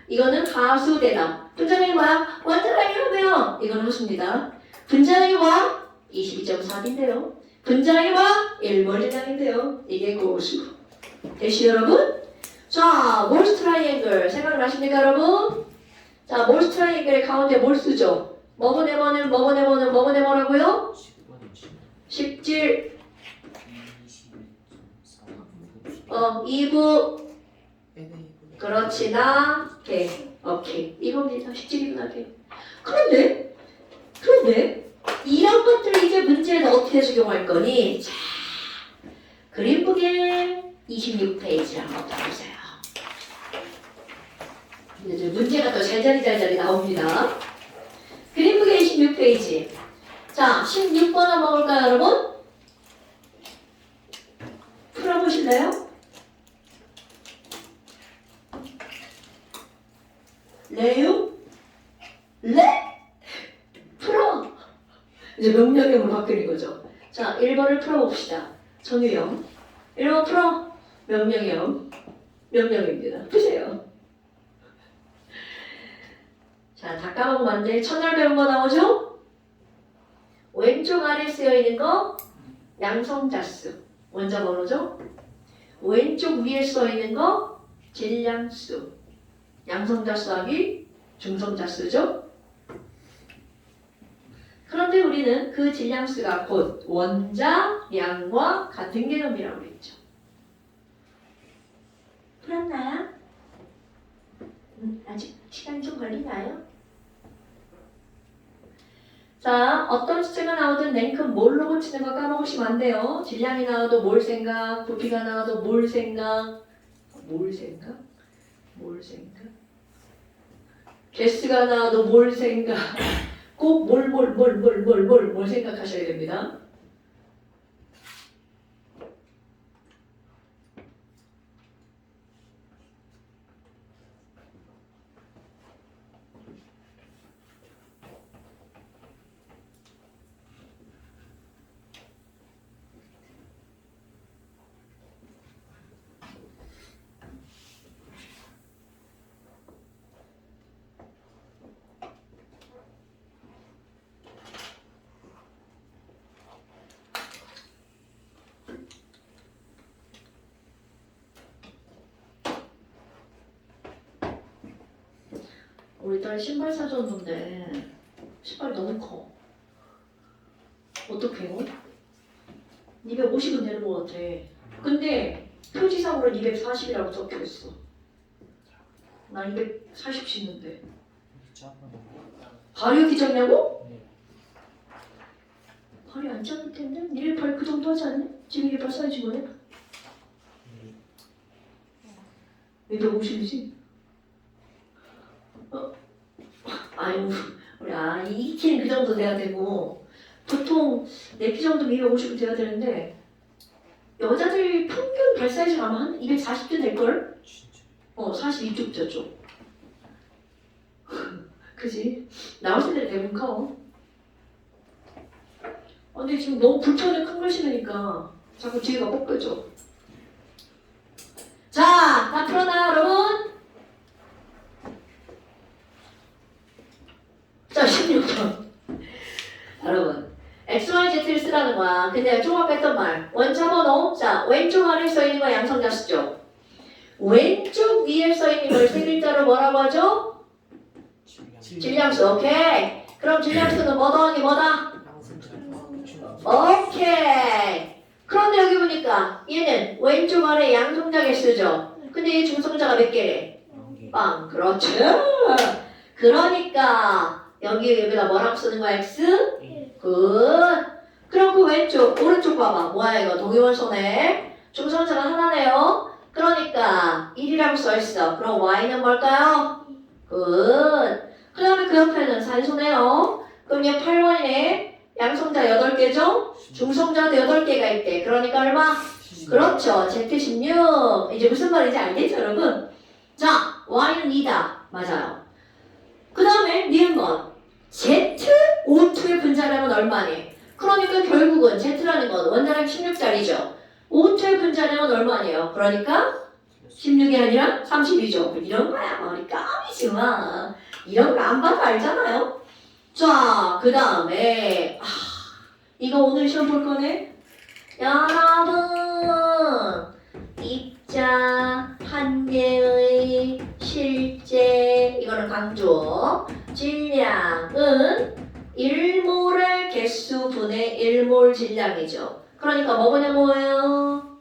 이거는 하수 대답. 분자량이 뭐야? 원자량이 하면 이거는 하수입니다. 분자량이 뭐야? 22.4인데요. 분자량이 뭐야? 일몰질량인데요. 이게 고수. 되시죠, 여러분? 자, 몰스 트라이앵글 생각나십니까, 여러분? 자, 몰스 트라이앵글의 가운데 몰수죠. 뭐뭐네뭐는 뭐뭐라고요? 10번이 17 21.4. 2부 NA 그렇지 나 오케이 이겁니다. 17이구나 그런데 이런 것들을 이제 문제에다 어떻게 적용할 거니? 자, 그림북의 26페이지를 한번 봐보세요. 이제 문제가 또 잘자리 나옵니다. 그림북의 26페이지. 자, 16번 한번 볼까요, 여러분? 풀어보실래요? 레요? 풀어! 이제 명령형으로 바뀌는 거죠. 자, 1번을 풀어봅시다. 정유영. 1번 풀어. 명령형입니다. 푸세요. 자, 다 까먹으면 안 돼. 첫날 배운 거 나오죠? 왼쪽 아래 쓰여있는 거 양성자수. 원자 번호죠? 왼쪽 위에 써있는 거 질량수. 양성자수하기 중성자수죠? 그런데 우리는 그 질량수가 곧 원자량과 같은 개념이라고 그랬죠. 풀었나요? 아직 시간이 좀 걸리나요? 자, 어떤 숫자가 나오든 랭크는 뭘로 고치는 거 까먹으시면 안 돼요. 질량이 나와도 몰 생각, 부피가 나와도 몰 생각. 개수가 나와도 몰 생각. 꼭 몰 생각하셔야 됩니다. 우리 딸 신발 사줬는데 신발이 너무 커. 어떡해요? 250은 되는 것 같아. 근데 표지상으로는 240이라고 적혀있어. 나 240 씻는데. 작아. 발이 이렇게 작냐고? 네. 발이 안 작을 텐데? 니네 발 그 정도 하지 않니? 지금 이게 발 사이즈 뭐야? 250이지? 아유, 우리 이 키는 그 정도 돼야 되고 보통 내 키 정도 250은 돼야 되는데 여자들 평균 발 사이즈가 아마 한 240쯤 될걸? 진짜. 42쪽 저쪽. 그지? 나올 때는 대부분 커. 근데 지금 너무 불편해 큰 걸 신으니까 자꾸 뒤가 꺾여져. 자, 다 풀어놔 여러분. 자, 16번. 여러분, XYZ를 쓰라는 거야. 근데 조금 아까 했던 말. 원자 번호. 자, 왼쪽 아래에 써있는 거 양성자 수죠. 왼쪽 위에 써있는 걸 세 글자로 뭐라고 하죠? 질량수. 오케이. 그럼 질량수는 뭐 더하기 뭐다? 오케이. 그런데 여기 보니까 얘는 왼쪽 아래 양성자 개수죠. 근데 얘 중성자가 몇 개래? 빵. 그렇죠. 그러니까 여기다 뭐라고 쓰는 거야? X? 굿. 그럼 그 왼쪽, 오른쪽 봐봐. 뭐야 이거? 동위원소네. 중성자가 하나네요. 그러니까 1이라고 써있어. 그럼 Y는 뭘까요? 굿. 그 다음에 그 옆에는 산소네요. 그럼 얘 8번이네. 양성자 8개죠? 중성자도 8개가 있대. 그러니까 얼마? 그렇죠. Z16. 이제 무슨 말인지 알겠죠, 여러분? 자, Y는 2다. 맞아요. 그 다음에 니은건 Z52의 분자량은 얼마니? 그러니까 결국은 Z라는 건 원자량 16짜리죠. O2의 분자량은 얼마니에요? 그러니까 16이 아니라 32죠. 이런 거야. 머리 까미지 마. 이런 거 안 봐도 알잖아요. 자, 그 다음에 이거 오늘 시험 볼 거네. 여러분, 입자 한 개의 실제 이거는 강조. 질량은 1몰의 개수분의 1몰 질량이죠. 그러니까 뭐냐 뭐예요?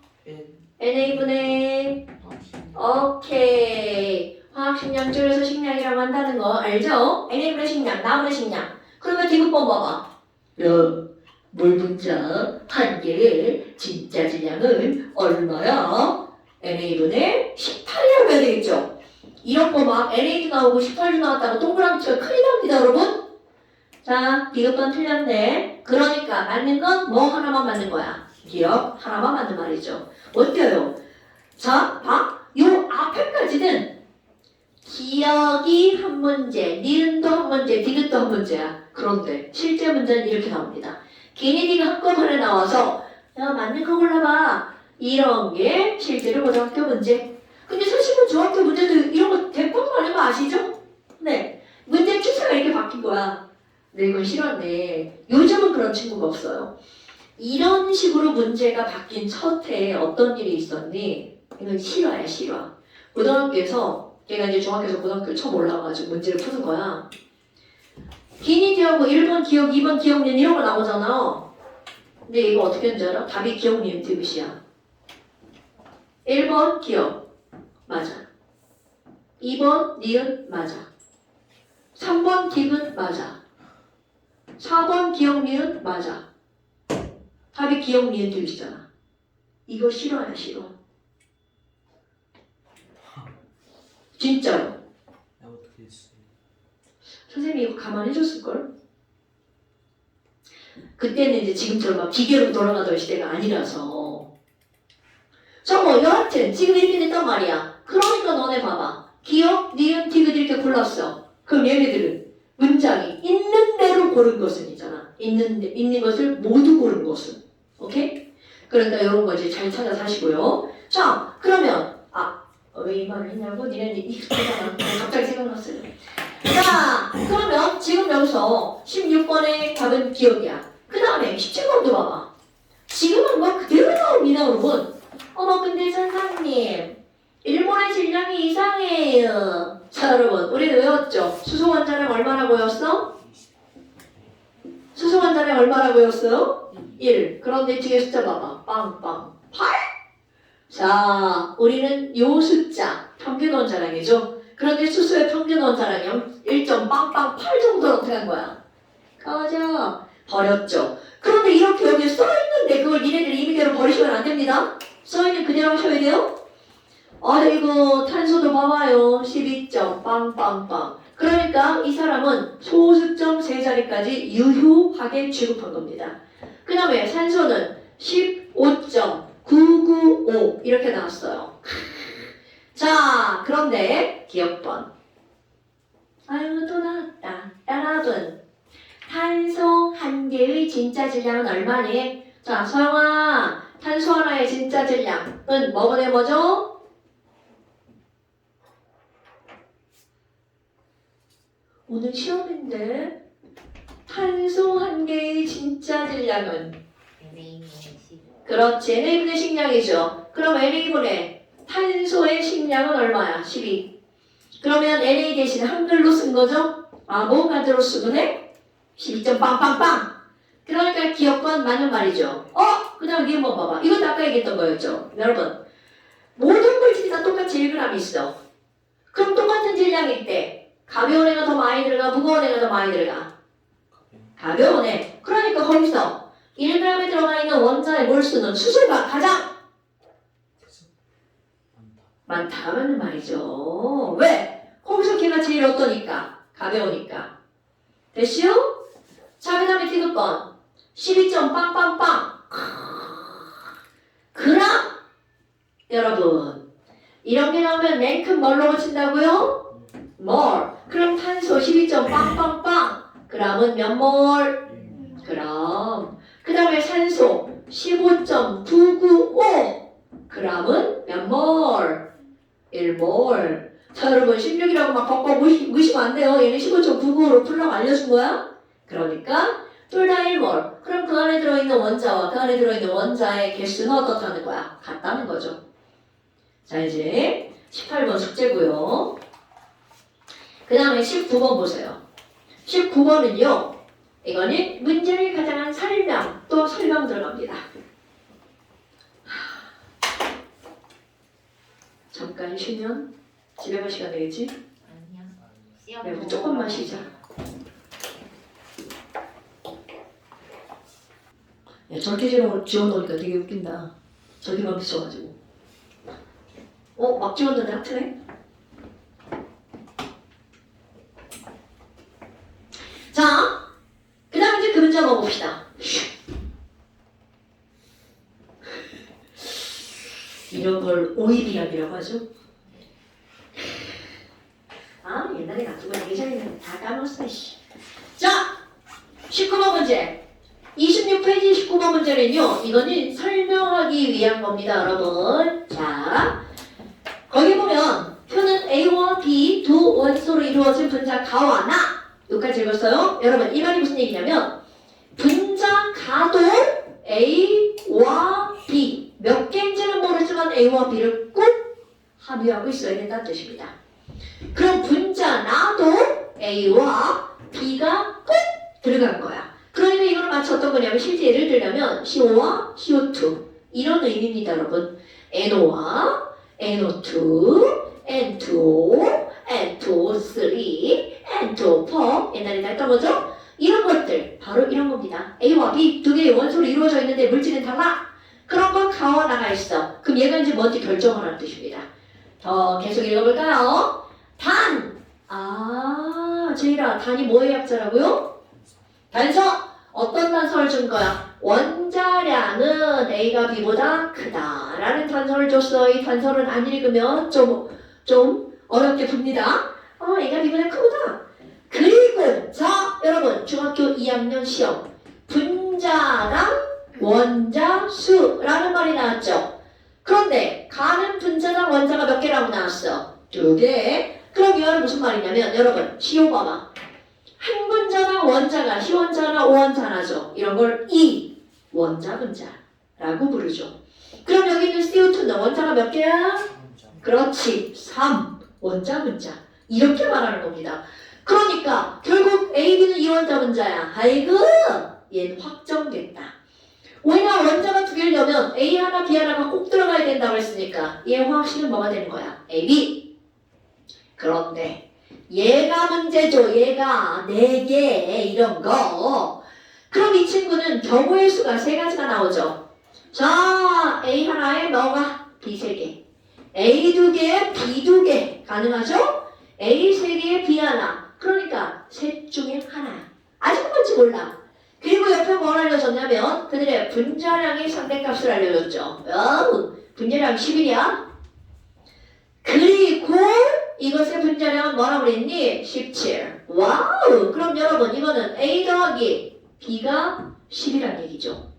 NA분의 오케이. 화학식량 줄여서 식량이라고 한다는 거 알죠? NA분의 식량, 나분의 식량. 그러면 디귿번 봐봐. 몰 분자 한 개의 진짜 질량은 얼마야? NA분의 18이라고 해야 되겠죠? 이런 거 막 NA도 나오고 18도 나왔다고 동그라미치가 큰일 납니다, 여러분. 자, 디귿번 틀렸네. 그러니까 맞는 건 뭐 하나만 맞는 거야? 기억 하나만 맞는 말이죠. 어때요? 자, 봐. 요 앞에까지는 기억이 한 문제, 니은도 한 문제, 디귿도 한 문제야. 그런데 실제 문제는 이렇게 나옵니다. 걔네들이 한꺼번에 나와서 야 맞는 거 골라봐. 이런 게 실제로 고등학교 문제. 근데 사실은 중학교 문제도 이런 거 대부분 아닌 거 아시죠? 네. 문제 추세가 이렇게 바뀐 거야. 네, 이건 싫었네. 요즘은 그런 친구가 없어요. 이런 식으로 문제가 바뀐 첫 해에 어떤 일이 있었니? 이건 실화야, 실화. 고등학교에서 걔가 이제 중학교에서 고등학교 처음 올라와가지고 문제를 푸는 거야. 기니디하고 1번 기억, 2번 기억, 니은 이런 거 나오잖아. 근데 이거 어떻게 하는지 알아? 답이 기억, 니은, 디귿이야. 1번 기억 맞아. 2번 니은 맞아. 3번 디귿 맞아. 4번 기억, 니은 맞아. 답이 기억, 니은, 디귿이잖아. 이거 실화야, 실화. 진짜로. 어떻게 했어? 선생님이 이거 감안해줬을걸? 그때는 이제 지금처럼 막 기계로 돌아가던 시대가 아니라서. 자, 뭐 여하튼 지금 이렇게 됐단 말이야. 그러니까 너네 봐봐. 기억, 니은, 디귿 이렇게 골랐어. 그럼 얘네들은 문장이 있는 대로 고른 것은이잖아. 있는 것을 모두 고른 것은. 오케이? 그러니까 이런 거 이제 잘 찾아서 하시고요. 자, 그러면 왜 이 말을 했냐고? 니네는 익숙하잖아. 갑자기 생각났어요. 자, 그러면 지금 여기서 16번의 답은 기억이야. 그 다음에 17번도 봐봐. 지금은 뭐 그대로 나옵니다, 여러분. 어머, 근데 선생님, 일몰의 질량이 이상해요. 자, 여러분, 우리는 외웠죠? 수소 원자량 얼마나 보였어? 수소 원자량 얼마나 보였어요? 1. 그런데 뒤에 숫자 봐봐. 빵빵. 8? 자, 우리는 요 숫자 평균 원자량이죠. 그런데 수소의 평균 원자량이 1.8 정도로 어떻게 한 거야? 꺼져. 버렸죠. 그런데 이렇게 여기 써있는데 그걸 니네들이 임의대로 버리시면 안 됩니다. 써있는 그대로 하셔야 돼요. 아이고 탄소도 봐봐요. 12점 빵빵빵. 그러니까 이 사람은 소수점 세 자리까지 유효하게 취급한 겁니다. 그 다음에 산소는 15.995 이렇게 나왔어요. 자, 그런데 기억번. 아유 또 나왔다. 따라둔. 탄소 한 개의 진짜 질량은 얼마니? 자, 서영아. 탄소 하나의 진짜 질량은 뭐보다 뭐죠? 오늘 시험인데 탄소 한 개의 진짜 질량은 NA분의 10. 그렇지. NA분의 식량이죠. 그럼 NA분의 탄소의 식량은 얼마야? 12. 그러면 NA 대신 한글로 쓴 거죠? 아보가드로 쓰고네? 12점 빵빵빵. 그러니까 기억건 맞는 말이죠. 그 다음 위에 뭐 봐봐. 이것도 아까 얘기했던 거였죠. 여러분 모든 물질이 다 똑같이 1g이 있어. 그럼 똑같은 질량일 때 가벼운 애가 더 많이 들어가, 무거운 애가 더 많이 들어가? 가벼운 애. 그러니까 거기서 1g에 들어가 있는 원자의 몰수는 수소가 가장 많다는 말이죠. 왜? 거기서 걔가 제일 어떠니까? 가벼우니까. 됐슈? 자, 그 다음에 디귿번 12점 빵빵빵. 그럼 여러분 이런 게 나오면 맨큼 뭘로 고친다고요? 몰. 그럼 탄소 12점 빵빵빵. 그람은 몇 몰? 그럼. 그 다음에 산소 15.995. 그람은 몇 몰? 1몰. 자, 여러분 16이라고 막 벅벅 무시면 안 돼요. 얘는 15.995로 풀라고 알려준 거야. 그러니까 둘 다 1몰. 그럼 그 안에 들어있는 원자와 그 안에 들어있는 원자의 개수는 어떻다는 거야? 같다는 거죠. 자, 이제 18번 숙제고요. 그 다음에 19번 보세요. 19번은요. 이거는 문제를 가장한 설명 또 설명 들어갑니다. 잠깐 쉬면 집에 갈 시간 되겠지? 아니야. 시험 네, 우리 조금만 쉬자. 야, 저렇게 지워놓으니까 되게 웃긴다. 저기만 비춰가지고. 막 지웠는데 하트네? 자, 그 다음 이제 그 문제 한번 봅시다. 이런 걸 오이비약이라고 하죠. 옛날에 놔두고 예전에는 다 까먹었어. 자, 19번 문제. 26페이지 19번 문제는요. 이거는 설명하기 위한 겁니다, 여러분. 자, 거기 보면 표는 A와 B 두 원소로 이루어진 분자 가와 나 여기까지 읽었어요? 여러분 이 말이 무슨 얘기냐면 분자 가도 A와 B 몇 개인지는 모르지만 A와 B를 꼭 합의하고 있어야 된다는 뜻입니다. 그럼 분자 나도 A와 B가 꼭 들어간 거야. 그러니까 이걸 마치 어떤 거냐면 실제 예를 들자면 CO-와 CO2 이런 의미입니다, 여러분. NO와 NO2, N2O, N2O3, N2O4 옛날에 했던 거죠? 이런 것들 바로 이런 겁니다. A와 B 두 개의 원소로 이루어져 있는데 물질은 달라. 그런 건 가와 나가 있어. 그럼 얘가 이제 뭔지 결정하라는 뜻입니다. 더 계속 읽어볼까요? 단! 제이라 단이 뭐의 약자라고요? 단서! 어떤 단서를 준 거야? 원자량은 A가 B보다 크다라는 단서를 줬어. 이 단서를 안 읽으면 좀 어렵게 봅니다. A가 B보다 크구나. 그리고 자 여러분 중학교 2학년 시험 분자랑 원자 수라는 말이 나왔죠. 그런데 가는 분자랑 원자가 몇 개라고 나왔어? 2개. 그럼 이 말은 무슨 말이냐면 여러분 시오 봐봐. 한 분자당 원자가 시원자나 오원자나죠. 이런 걸 이 원자 분자라고 부르죠. 그럼 여기 있는 CO2는 원자가 몇 개야? 그렇지. 3 원자 분자. 이렇게 말하는 겁니다. 그러니까 결국 A, B는 이원자 분자야. 아이고 얘는 확정됐다. 왜냐 원자가 두 개를 넣으면 A 하나 B 하나가 꼭 들어가야 된다고 했으니까 얘 화학식은 뭐가 되는 거야? AB. 그런데 얘가 문제죠. 얘가 4개 이런 거. 그럼 이 친구는 경우의 수가 3가지가 나오죠. 자, A 하나에 뭐가? B 3개. A 2개, B 2개. 가능하죠? A 3개에 B 하나. 그러니까 셋 중에 하나야. 아직 뭔지 몰라. 그리고 옆에 뭘 알려줬냐면 그들의 분자량의 상대값을 알려줬죠. 분자량 10이야. 그리고 이것의 분자량은 뭐라고 그랬니? 17. 와우. 그럼 여러분 이거는 A 더하기 B가 10이란 얘기죠.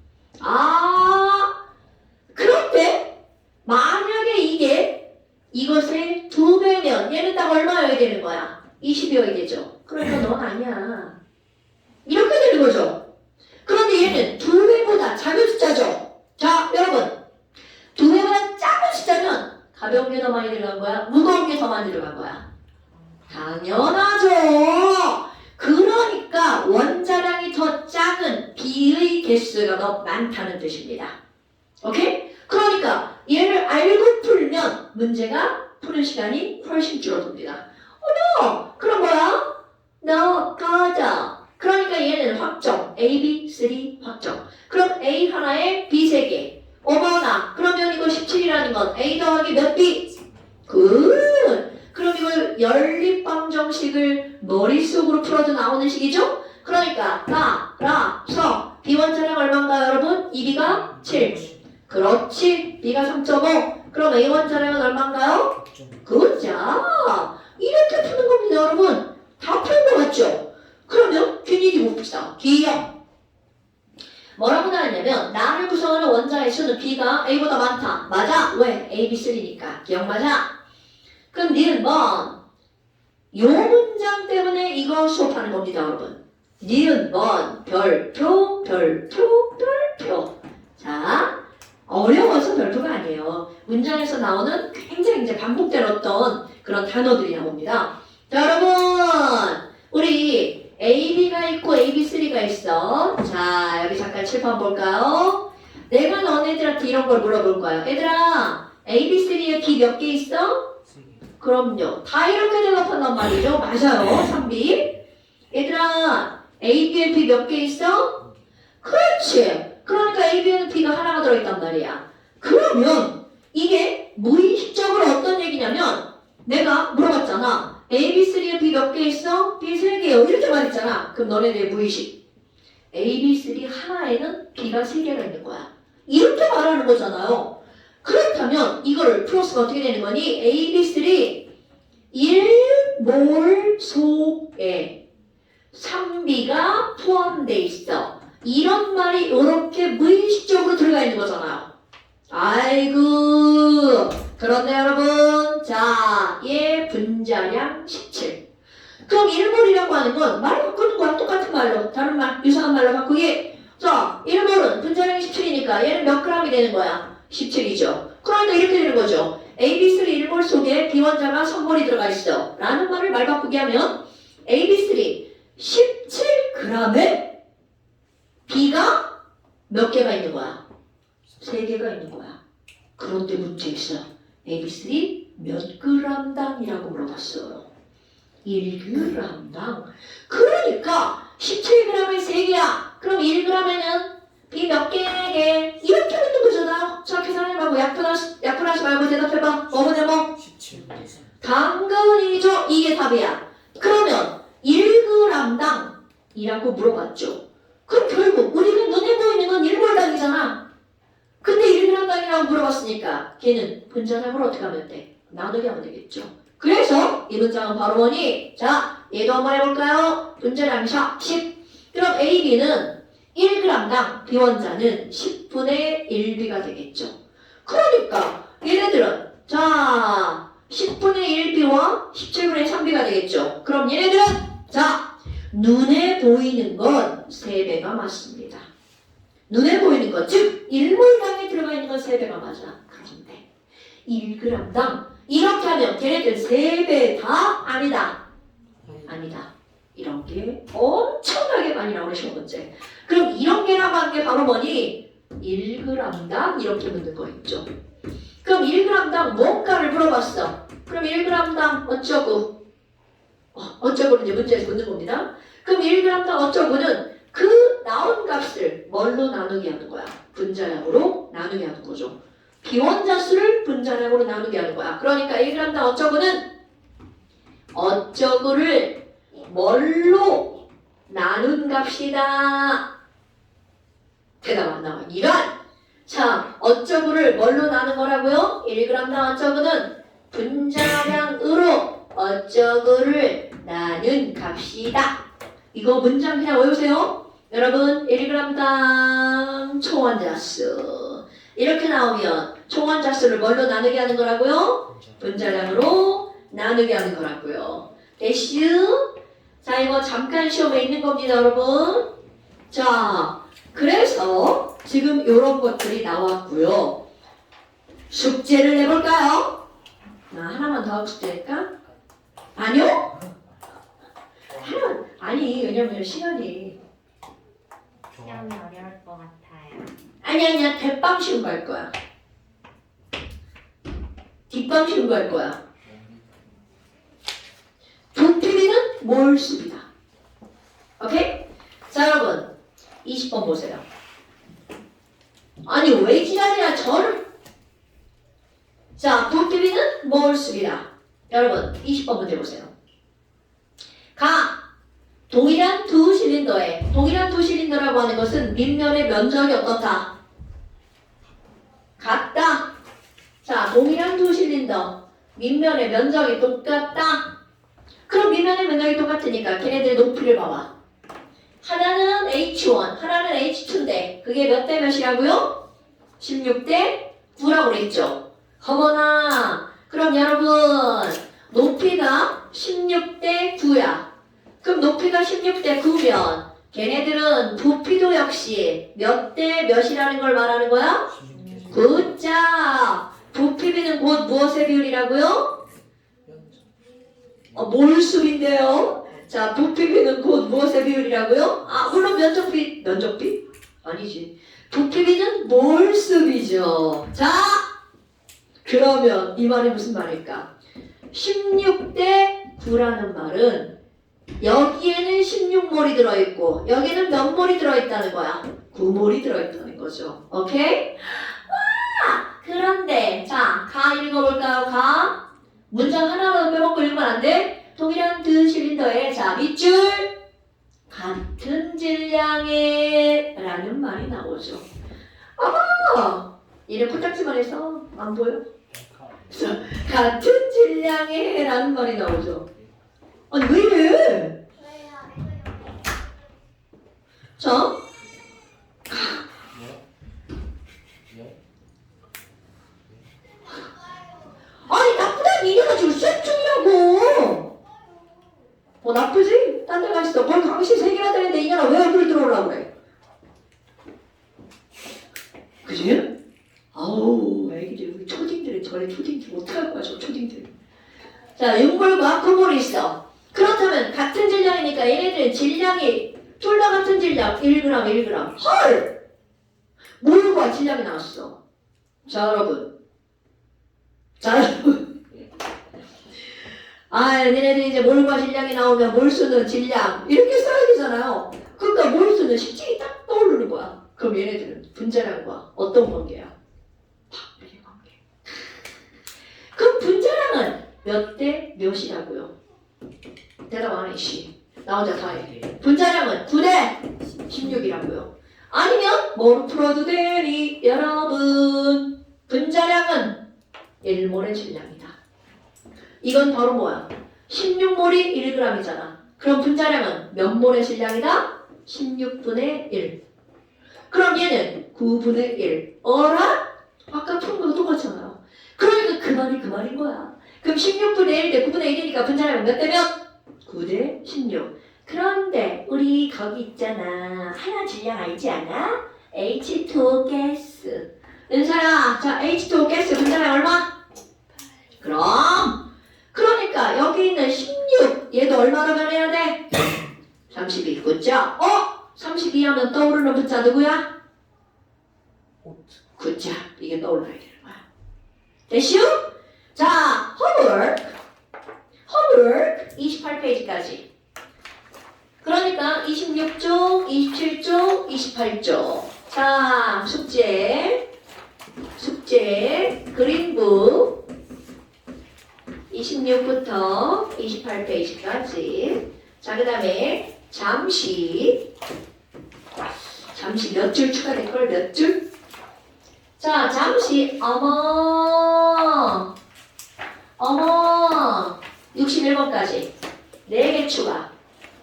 그런데 만약에 이게 이것의 2배면 얘는 딱 얼마여야 되는 거야? 20이어야 되죠. 그러니까 넌 아니야. 이렇게 되는 거죠. 그런데 얘는 2배보다 작은 숫자죠. 자, 여러분 2배보다 작은 숫자면 가벼운 게 더 많이 들어간 거야? 무거운 게 더 많이 들어간 거야? 당연하죠. 그러니까 원자량이 더 작은 B의 개수가 더 많다는 뜻입니다. 오케이? 그러니까 얘를 알고 풀면 문제가 푸는 시간이 훨씬 줄어듭니다. no! 그럼 뭐야? no, 꺼져. 그러니까 얘는 확정. A, B, 3 확정. 그럼 A 하나에 B 3개. 어머나. 그러면 이거 17이라는 건 A 더하기 몇 B? 굿. 그럼 이걸 연립방정식을 머릿속으로 풀어도 나오는 식이죠? 그러니까 서 B 원자량 얼마인가요 여러분? 2B가 7. 그렇지. B가 3.5. 그럼 A 원자량은 얼마인가요? 그자 이렇게 푸는 겁니다 여러분. 다 푸는 거 맞죠? 그러면 균일이 봅시다. 기억. 뭐라고 나왔냐면 나를 구성하는 원자의 수는 B가 A보다 많다. 맞아. 왜? A, B, 3니까. 기억 맞아. 그럼 니은 번. 요 문장 때문에 이거 수업하는 겁니다 여러분. 니은 번. 별표. 자, 어려워서 별표가 아니에요. 문장에서 나오는 굉장히 이제 반복된 어떤 그런 단어들이 나옵니다. 자, 여러분 우리 AB가 있고 AB3가 있어. 자, 여기 잠깐 칠판 볼까요? 내가 너네들한테 이런 걸 물어볼 거야. 얘들아, AB3에 B 몇 개 있어? 그럼요. 다 이렇게 대답한단 말이죠. 맞아요. 3B. 얘들아, AB에 B 몇 개 있어? 그렇지. 그러니까 AB에는 B가 하나가 들어있단 말이야. 그러면 이게 무의식적으로 어떤 얘기냐면 내가 물어봤잖아. AB3에 B 몇 개 있어? B 3개요. 이렇게 말했잖아. 그럼 너네들의 무의식. AB3 하나에는 B가 3개가 있는 거야. 이렇게 말하는 거잖아요. 그렇다면 이거를 플러스가 어떻게 되는 거니? AB3 1몰 속에 3B가 포함되어 있어. 이런 말이 이렇게 무의식적으로 들어가 있는 거잖아요. 아이고. 그런데 여러분, 자, 얘 분자량 17. 그럼 1몰이라고 하는 건 말 바꾸는 거랑 똑같은 말로, 다른 말, 유사한 말로 바꾸기. 자, 1몰은 분자량이 17이니까 얘는 몇 g이 되는 거야? 17이죠. 그러니까 이렇게 되는 거죠. AB3 1몰 속에 B원자가 선몰이 들어가 있어. 라는 말을 말 바꾸게 하면 AB3 17g에 B가 몇 개가 있는 거야? 3개가 있는 거야. 그런데 문제에서 AB3 몇 g당이라고 물어봤어요. 1g당. 그러니까 17g에 3개야. 그럼 1g에는 B 몇 개? 이렇게 묻는 거잖아. 자, 계산해봐고 약분하지 말고 대답해봐. 뭐뭐냐 뭐? 17. 당근이죠. 이게 답이야. 그러면 1g당 이라고 물어봤죠. 그럼 결국 우리가 눈에 보이는 건 1몰당이잖아. 근데 1g당이라고 물어봤으니까 걔는 분자량을 어떻게 하면 돼? 나누게 하면 되겠죠. 그래서 이 문장은 바로 뭐니? 자, 얘도 한번 해볼까요? 분자량 10. 그럼 AB는 1g당 B원자는 10분의 1B가 되겠죠. 그러니까 얘네들은 자 10분의 1B와 17분의 3B가 되겠죠. 그럼 얘네들은 자 눈에 보이는 건 3배가 맞습니다. 눈에 보이는 것, 즉 1몰당에 들어가 있는 건 3배가 맞아. 그런데 1g당 이렇게 하면 걔네들 3배 다 아니다. 아니다. 이런 게 엄청나게 많이 나오는 시험 문제. 그럼 이런 게라고 하는 게 바로 뭐니? 1g당 이렇게 묻는 거 있죠. 그럼 1g당 뭔가를 물어봤어. 그럼 1g당 어쩌고 어쩌고는 이제 문제에서 묻는 겁니다. 그럼 1g당 어쩌고는 그 나온 값을 뭘로 나누게 하는 거야? 분자량으로 나누게 하는 거죠. 비원자수를 분자량으로 나누게 하는 거야. 그러니까 1g당 어쩌고는 어쩌고를 뭘로 나눈 값이다. 대답 안 나와. 이런! 자, 어쩌고를 뭘로 나눈 거라고요? 1g당 어쩌고는 분자량으로 어쩌고를 나눈 값이다. 이거 문장 그냥 외우세요. 여러분 1g당 총원자수 이렇게 나오면 총원자수를 뭘로 나누게 하는 거라고요? 분자량으로 나누게 하는 거라고요. 됐슈? 자, 이거 잠깐 시험에 있는 겁니다, 여러분. 자, 그래서 지금 이런 것들이 나왔고요. 숙제를 내볼까요? 하나만 더 하고 숙제할까? 아니요? 하나만. 아니, 왜냐면 시간이. 시험이 어려울 것 같아요. 아니야. 대빵 쉬운 거 할 거야. 뒷빵 쉬운 거 할 거야. 부피비는 몰수비다. 오케이? 자, 여러분 20번 보세요. 아니 왜 지랄이야 저를. 자, 부피비는 몰수비다. 여러분 20번 문제 보세요. 동일한 두 실린더에 동일한 두 실린더라고 하는 것은 밑면의 면적이 어떻다? 같다. 자, 동일한 두 실린더 밑면의 면적이 똑같다. 그럼 밑면의 면적이 똑같으니까 걔네들의 높이를 봐봐. 하나는 H1, 하나는 H2인데 그게 몇 대 몇이라고요? 16대 9라고 그랬죠. 어머나, 그럼 여러분 높이가 16대 9야. 그럼 높이가 16대 9면 걔네들은 부피도 역시 몇 대 몇이라는 걸 말하는 거야? 굿자. 부피비는 곧 무엇의 비율이라고요? 몰수인데요. 자, 부피비는 곧 무엇의 비율이라고요? 물론 면적비 아니지. 부피비는 몰수비죠. 자, 그러면 이 말이 무슨 말일까? 16대 9라는 말은 여기에는 16몰이 들어있고 여기는 몇 몰이 들어있다는 거야? 9몰이 들어있다는 거죠. 오케이? 그런데 자, 읽어볼까요? 문장 하나로 빼먹고 읽으면 안 돼? 동일한 두 실린더의 자, 밑줄 같은 질량의 라는 말이 나오죠. 얘네 코딱지만 해서 안 보여? 그래서 같은 질량의 라는 말이 나오죠. 아니 왜 이래? 자, 아니 나쁘다는 이래가 지금 수업 중이라고. 나쁘지? 딴 데 가 있어. 뭘 강시 3개나 되는데 이년아 왜 얼굴 들어오려고 그래? 그지? 아우 애기들 우리 초딩들은 저래 초딩들 어떡할 거야 저 초딩들. 자, 6몰과 9몰이 있어. 그렇다면 같은 질량이니까 얘네들은 질량이 둘 다 같은 질량 1g. 헐! 몰과 질량이 나왔어. 자, 여러분. 얘네들이 이제 몰과 질량이 나오면 몰수는 질량 이렇게 써야 되잖아요. 그러니까 몰수는 실질이 딱 떠오르는 거야. 그럼 얘네들은 분자량과 어떤 관계야? 박빙의 관계. 그럼 분자량은 몇 대 몇이라고요? 대답 안 해, 씨. 나 혼자 다 해. 분자량은 9대 16이라고요. 아니면 뭐로 풀어도 되니? 여러분, 분자량은 1몰의 질량이다. 이건 바로 뭐야? 16몰이 1g이잖아. 그럼 분자량은 몇 몰의 질량이다? 16분의 1. 그럼 얘는 9분의 1. 어라? 아까 푼 거랑 똑같잖아요. 그러니까 그 말인 거야. 그럼 16분의 1 대 9분의 1이니까 분자량은 몇 대 몇? 9대 16. 그런데 우리 거기 있잖아. 하나 질량 알지 않아? H2O 가스. 은서야, 자 H2O 가스 분자량 얼마? 그러니까 여기 있는 16 얘도 얼마로 변해야 돼? 32. 그죠? 32 하면 떠오르는 분자 누구야? 굿잡. 이게 떠올라야 되는 거야. 됐슈? 자, homework 28페이지까지. 그러니까 26쪽, 27쪽, 28쪽. 자, 숙제 그린북 26부터 28페이지까지. 자, 그 다음에 잠시 몇 줄 추가될걸? 몇 줄? 자, 잠시 어머 61번까지 4개 추가.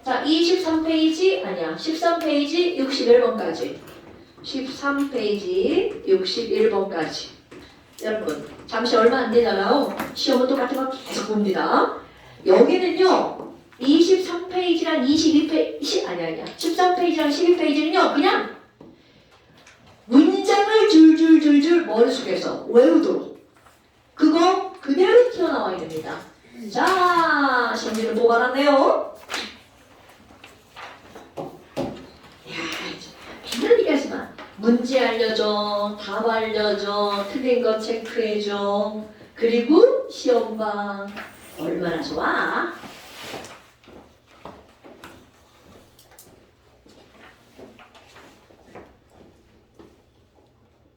자, 23페이지 아니야 13페이지 61번까지 13페이지 61번까지. 여러분 잠시 얼마 안 되잖아요. 시험은 똑같은 거 계속 봅니다. 여기는요 23페이지랑 22페이지 아니야 13페이지랑 12페이지는요 그냥 문장을 줄줄줄줄 머릿속에서 외우도록 그거 그대로 튀어나와야 됩니다. 자, 신지는 보관하네요. 괜찮으니까 하지마. 문제 알려줘, 답 알려줘, 틀린 거 체크해줘. 그리고 시험방 얼마나 좋아?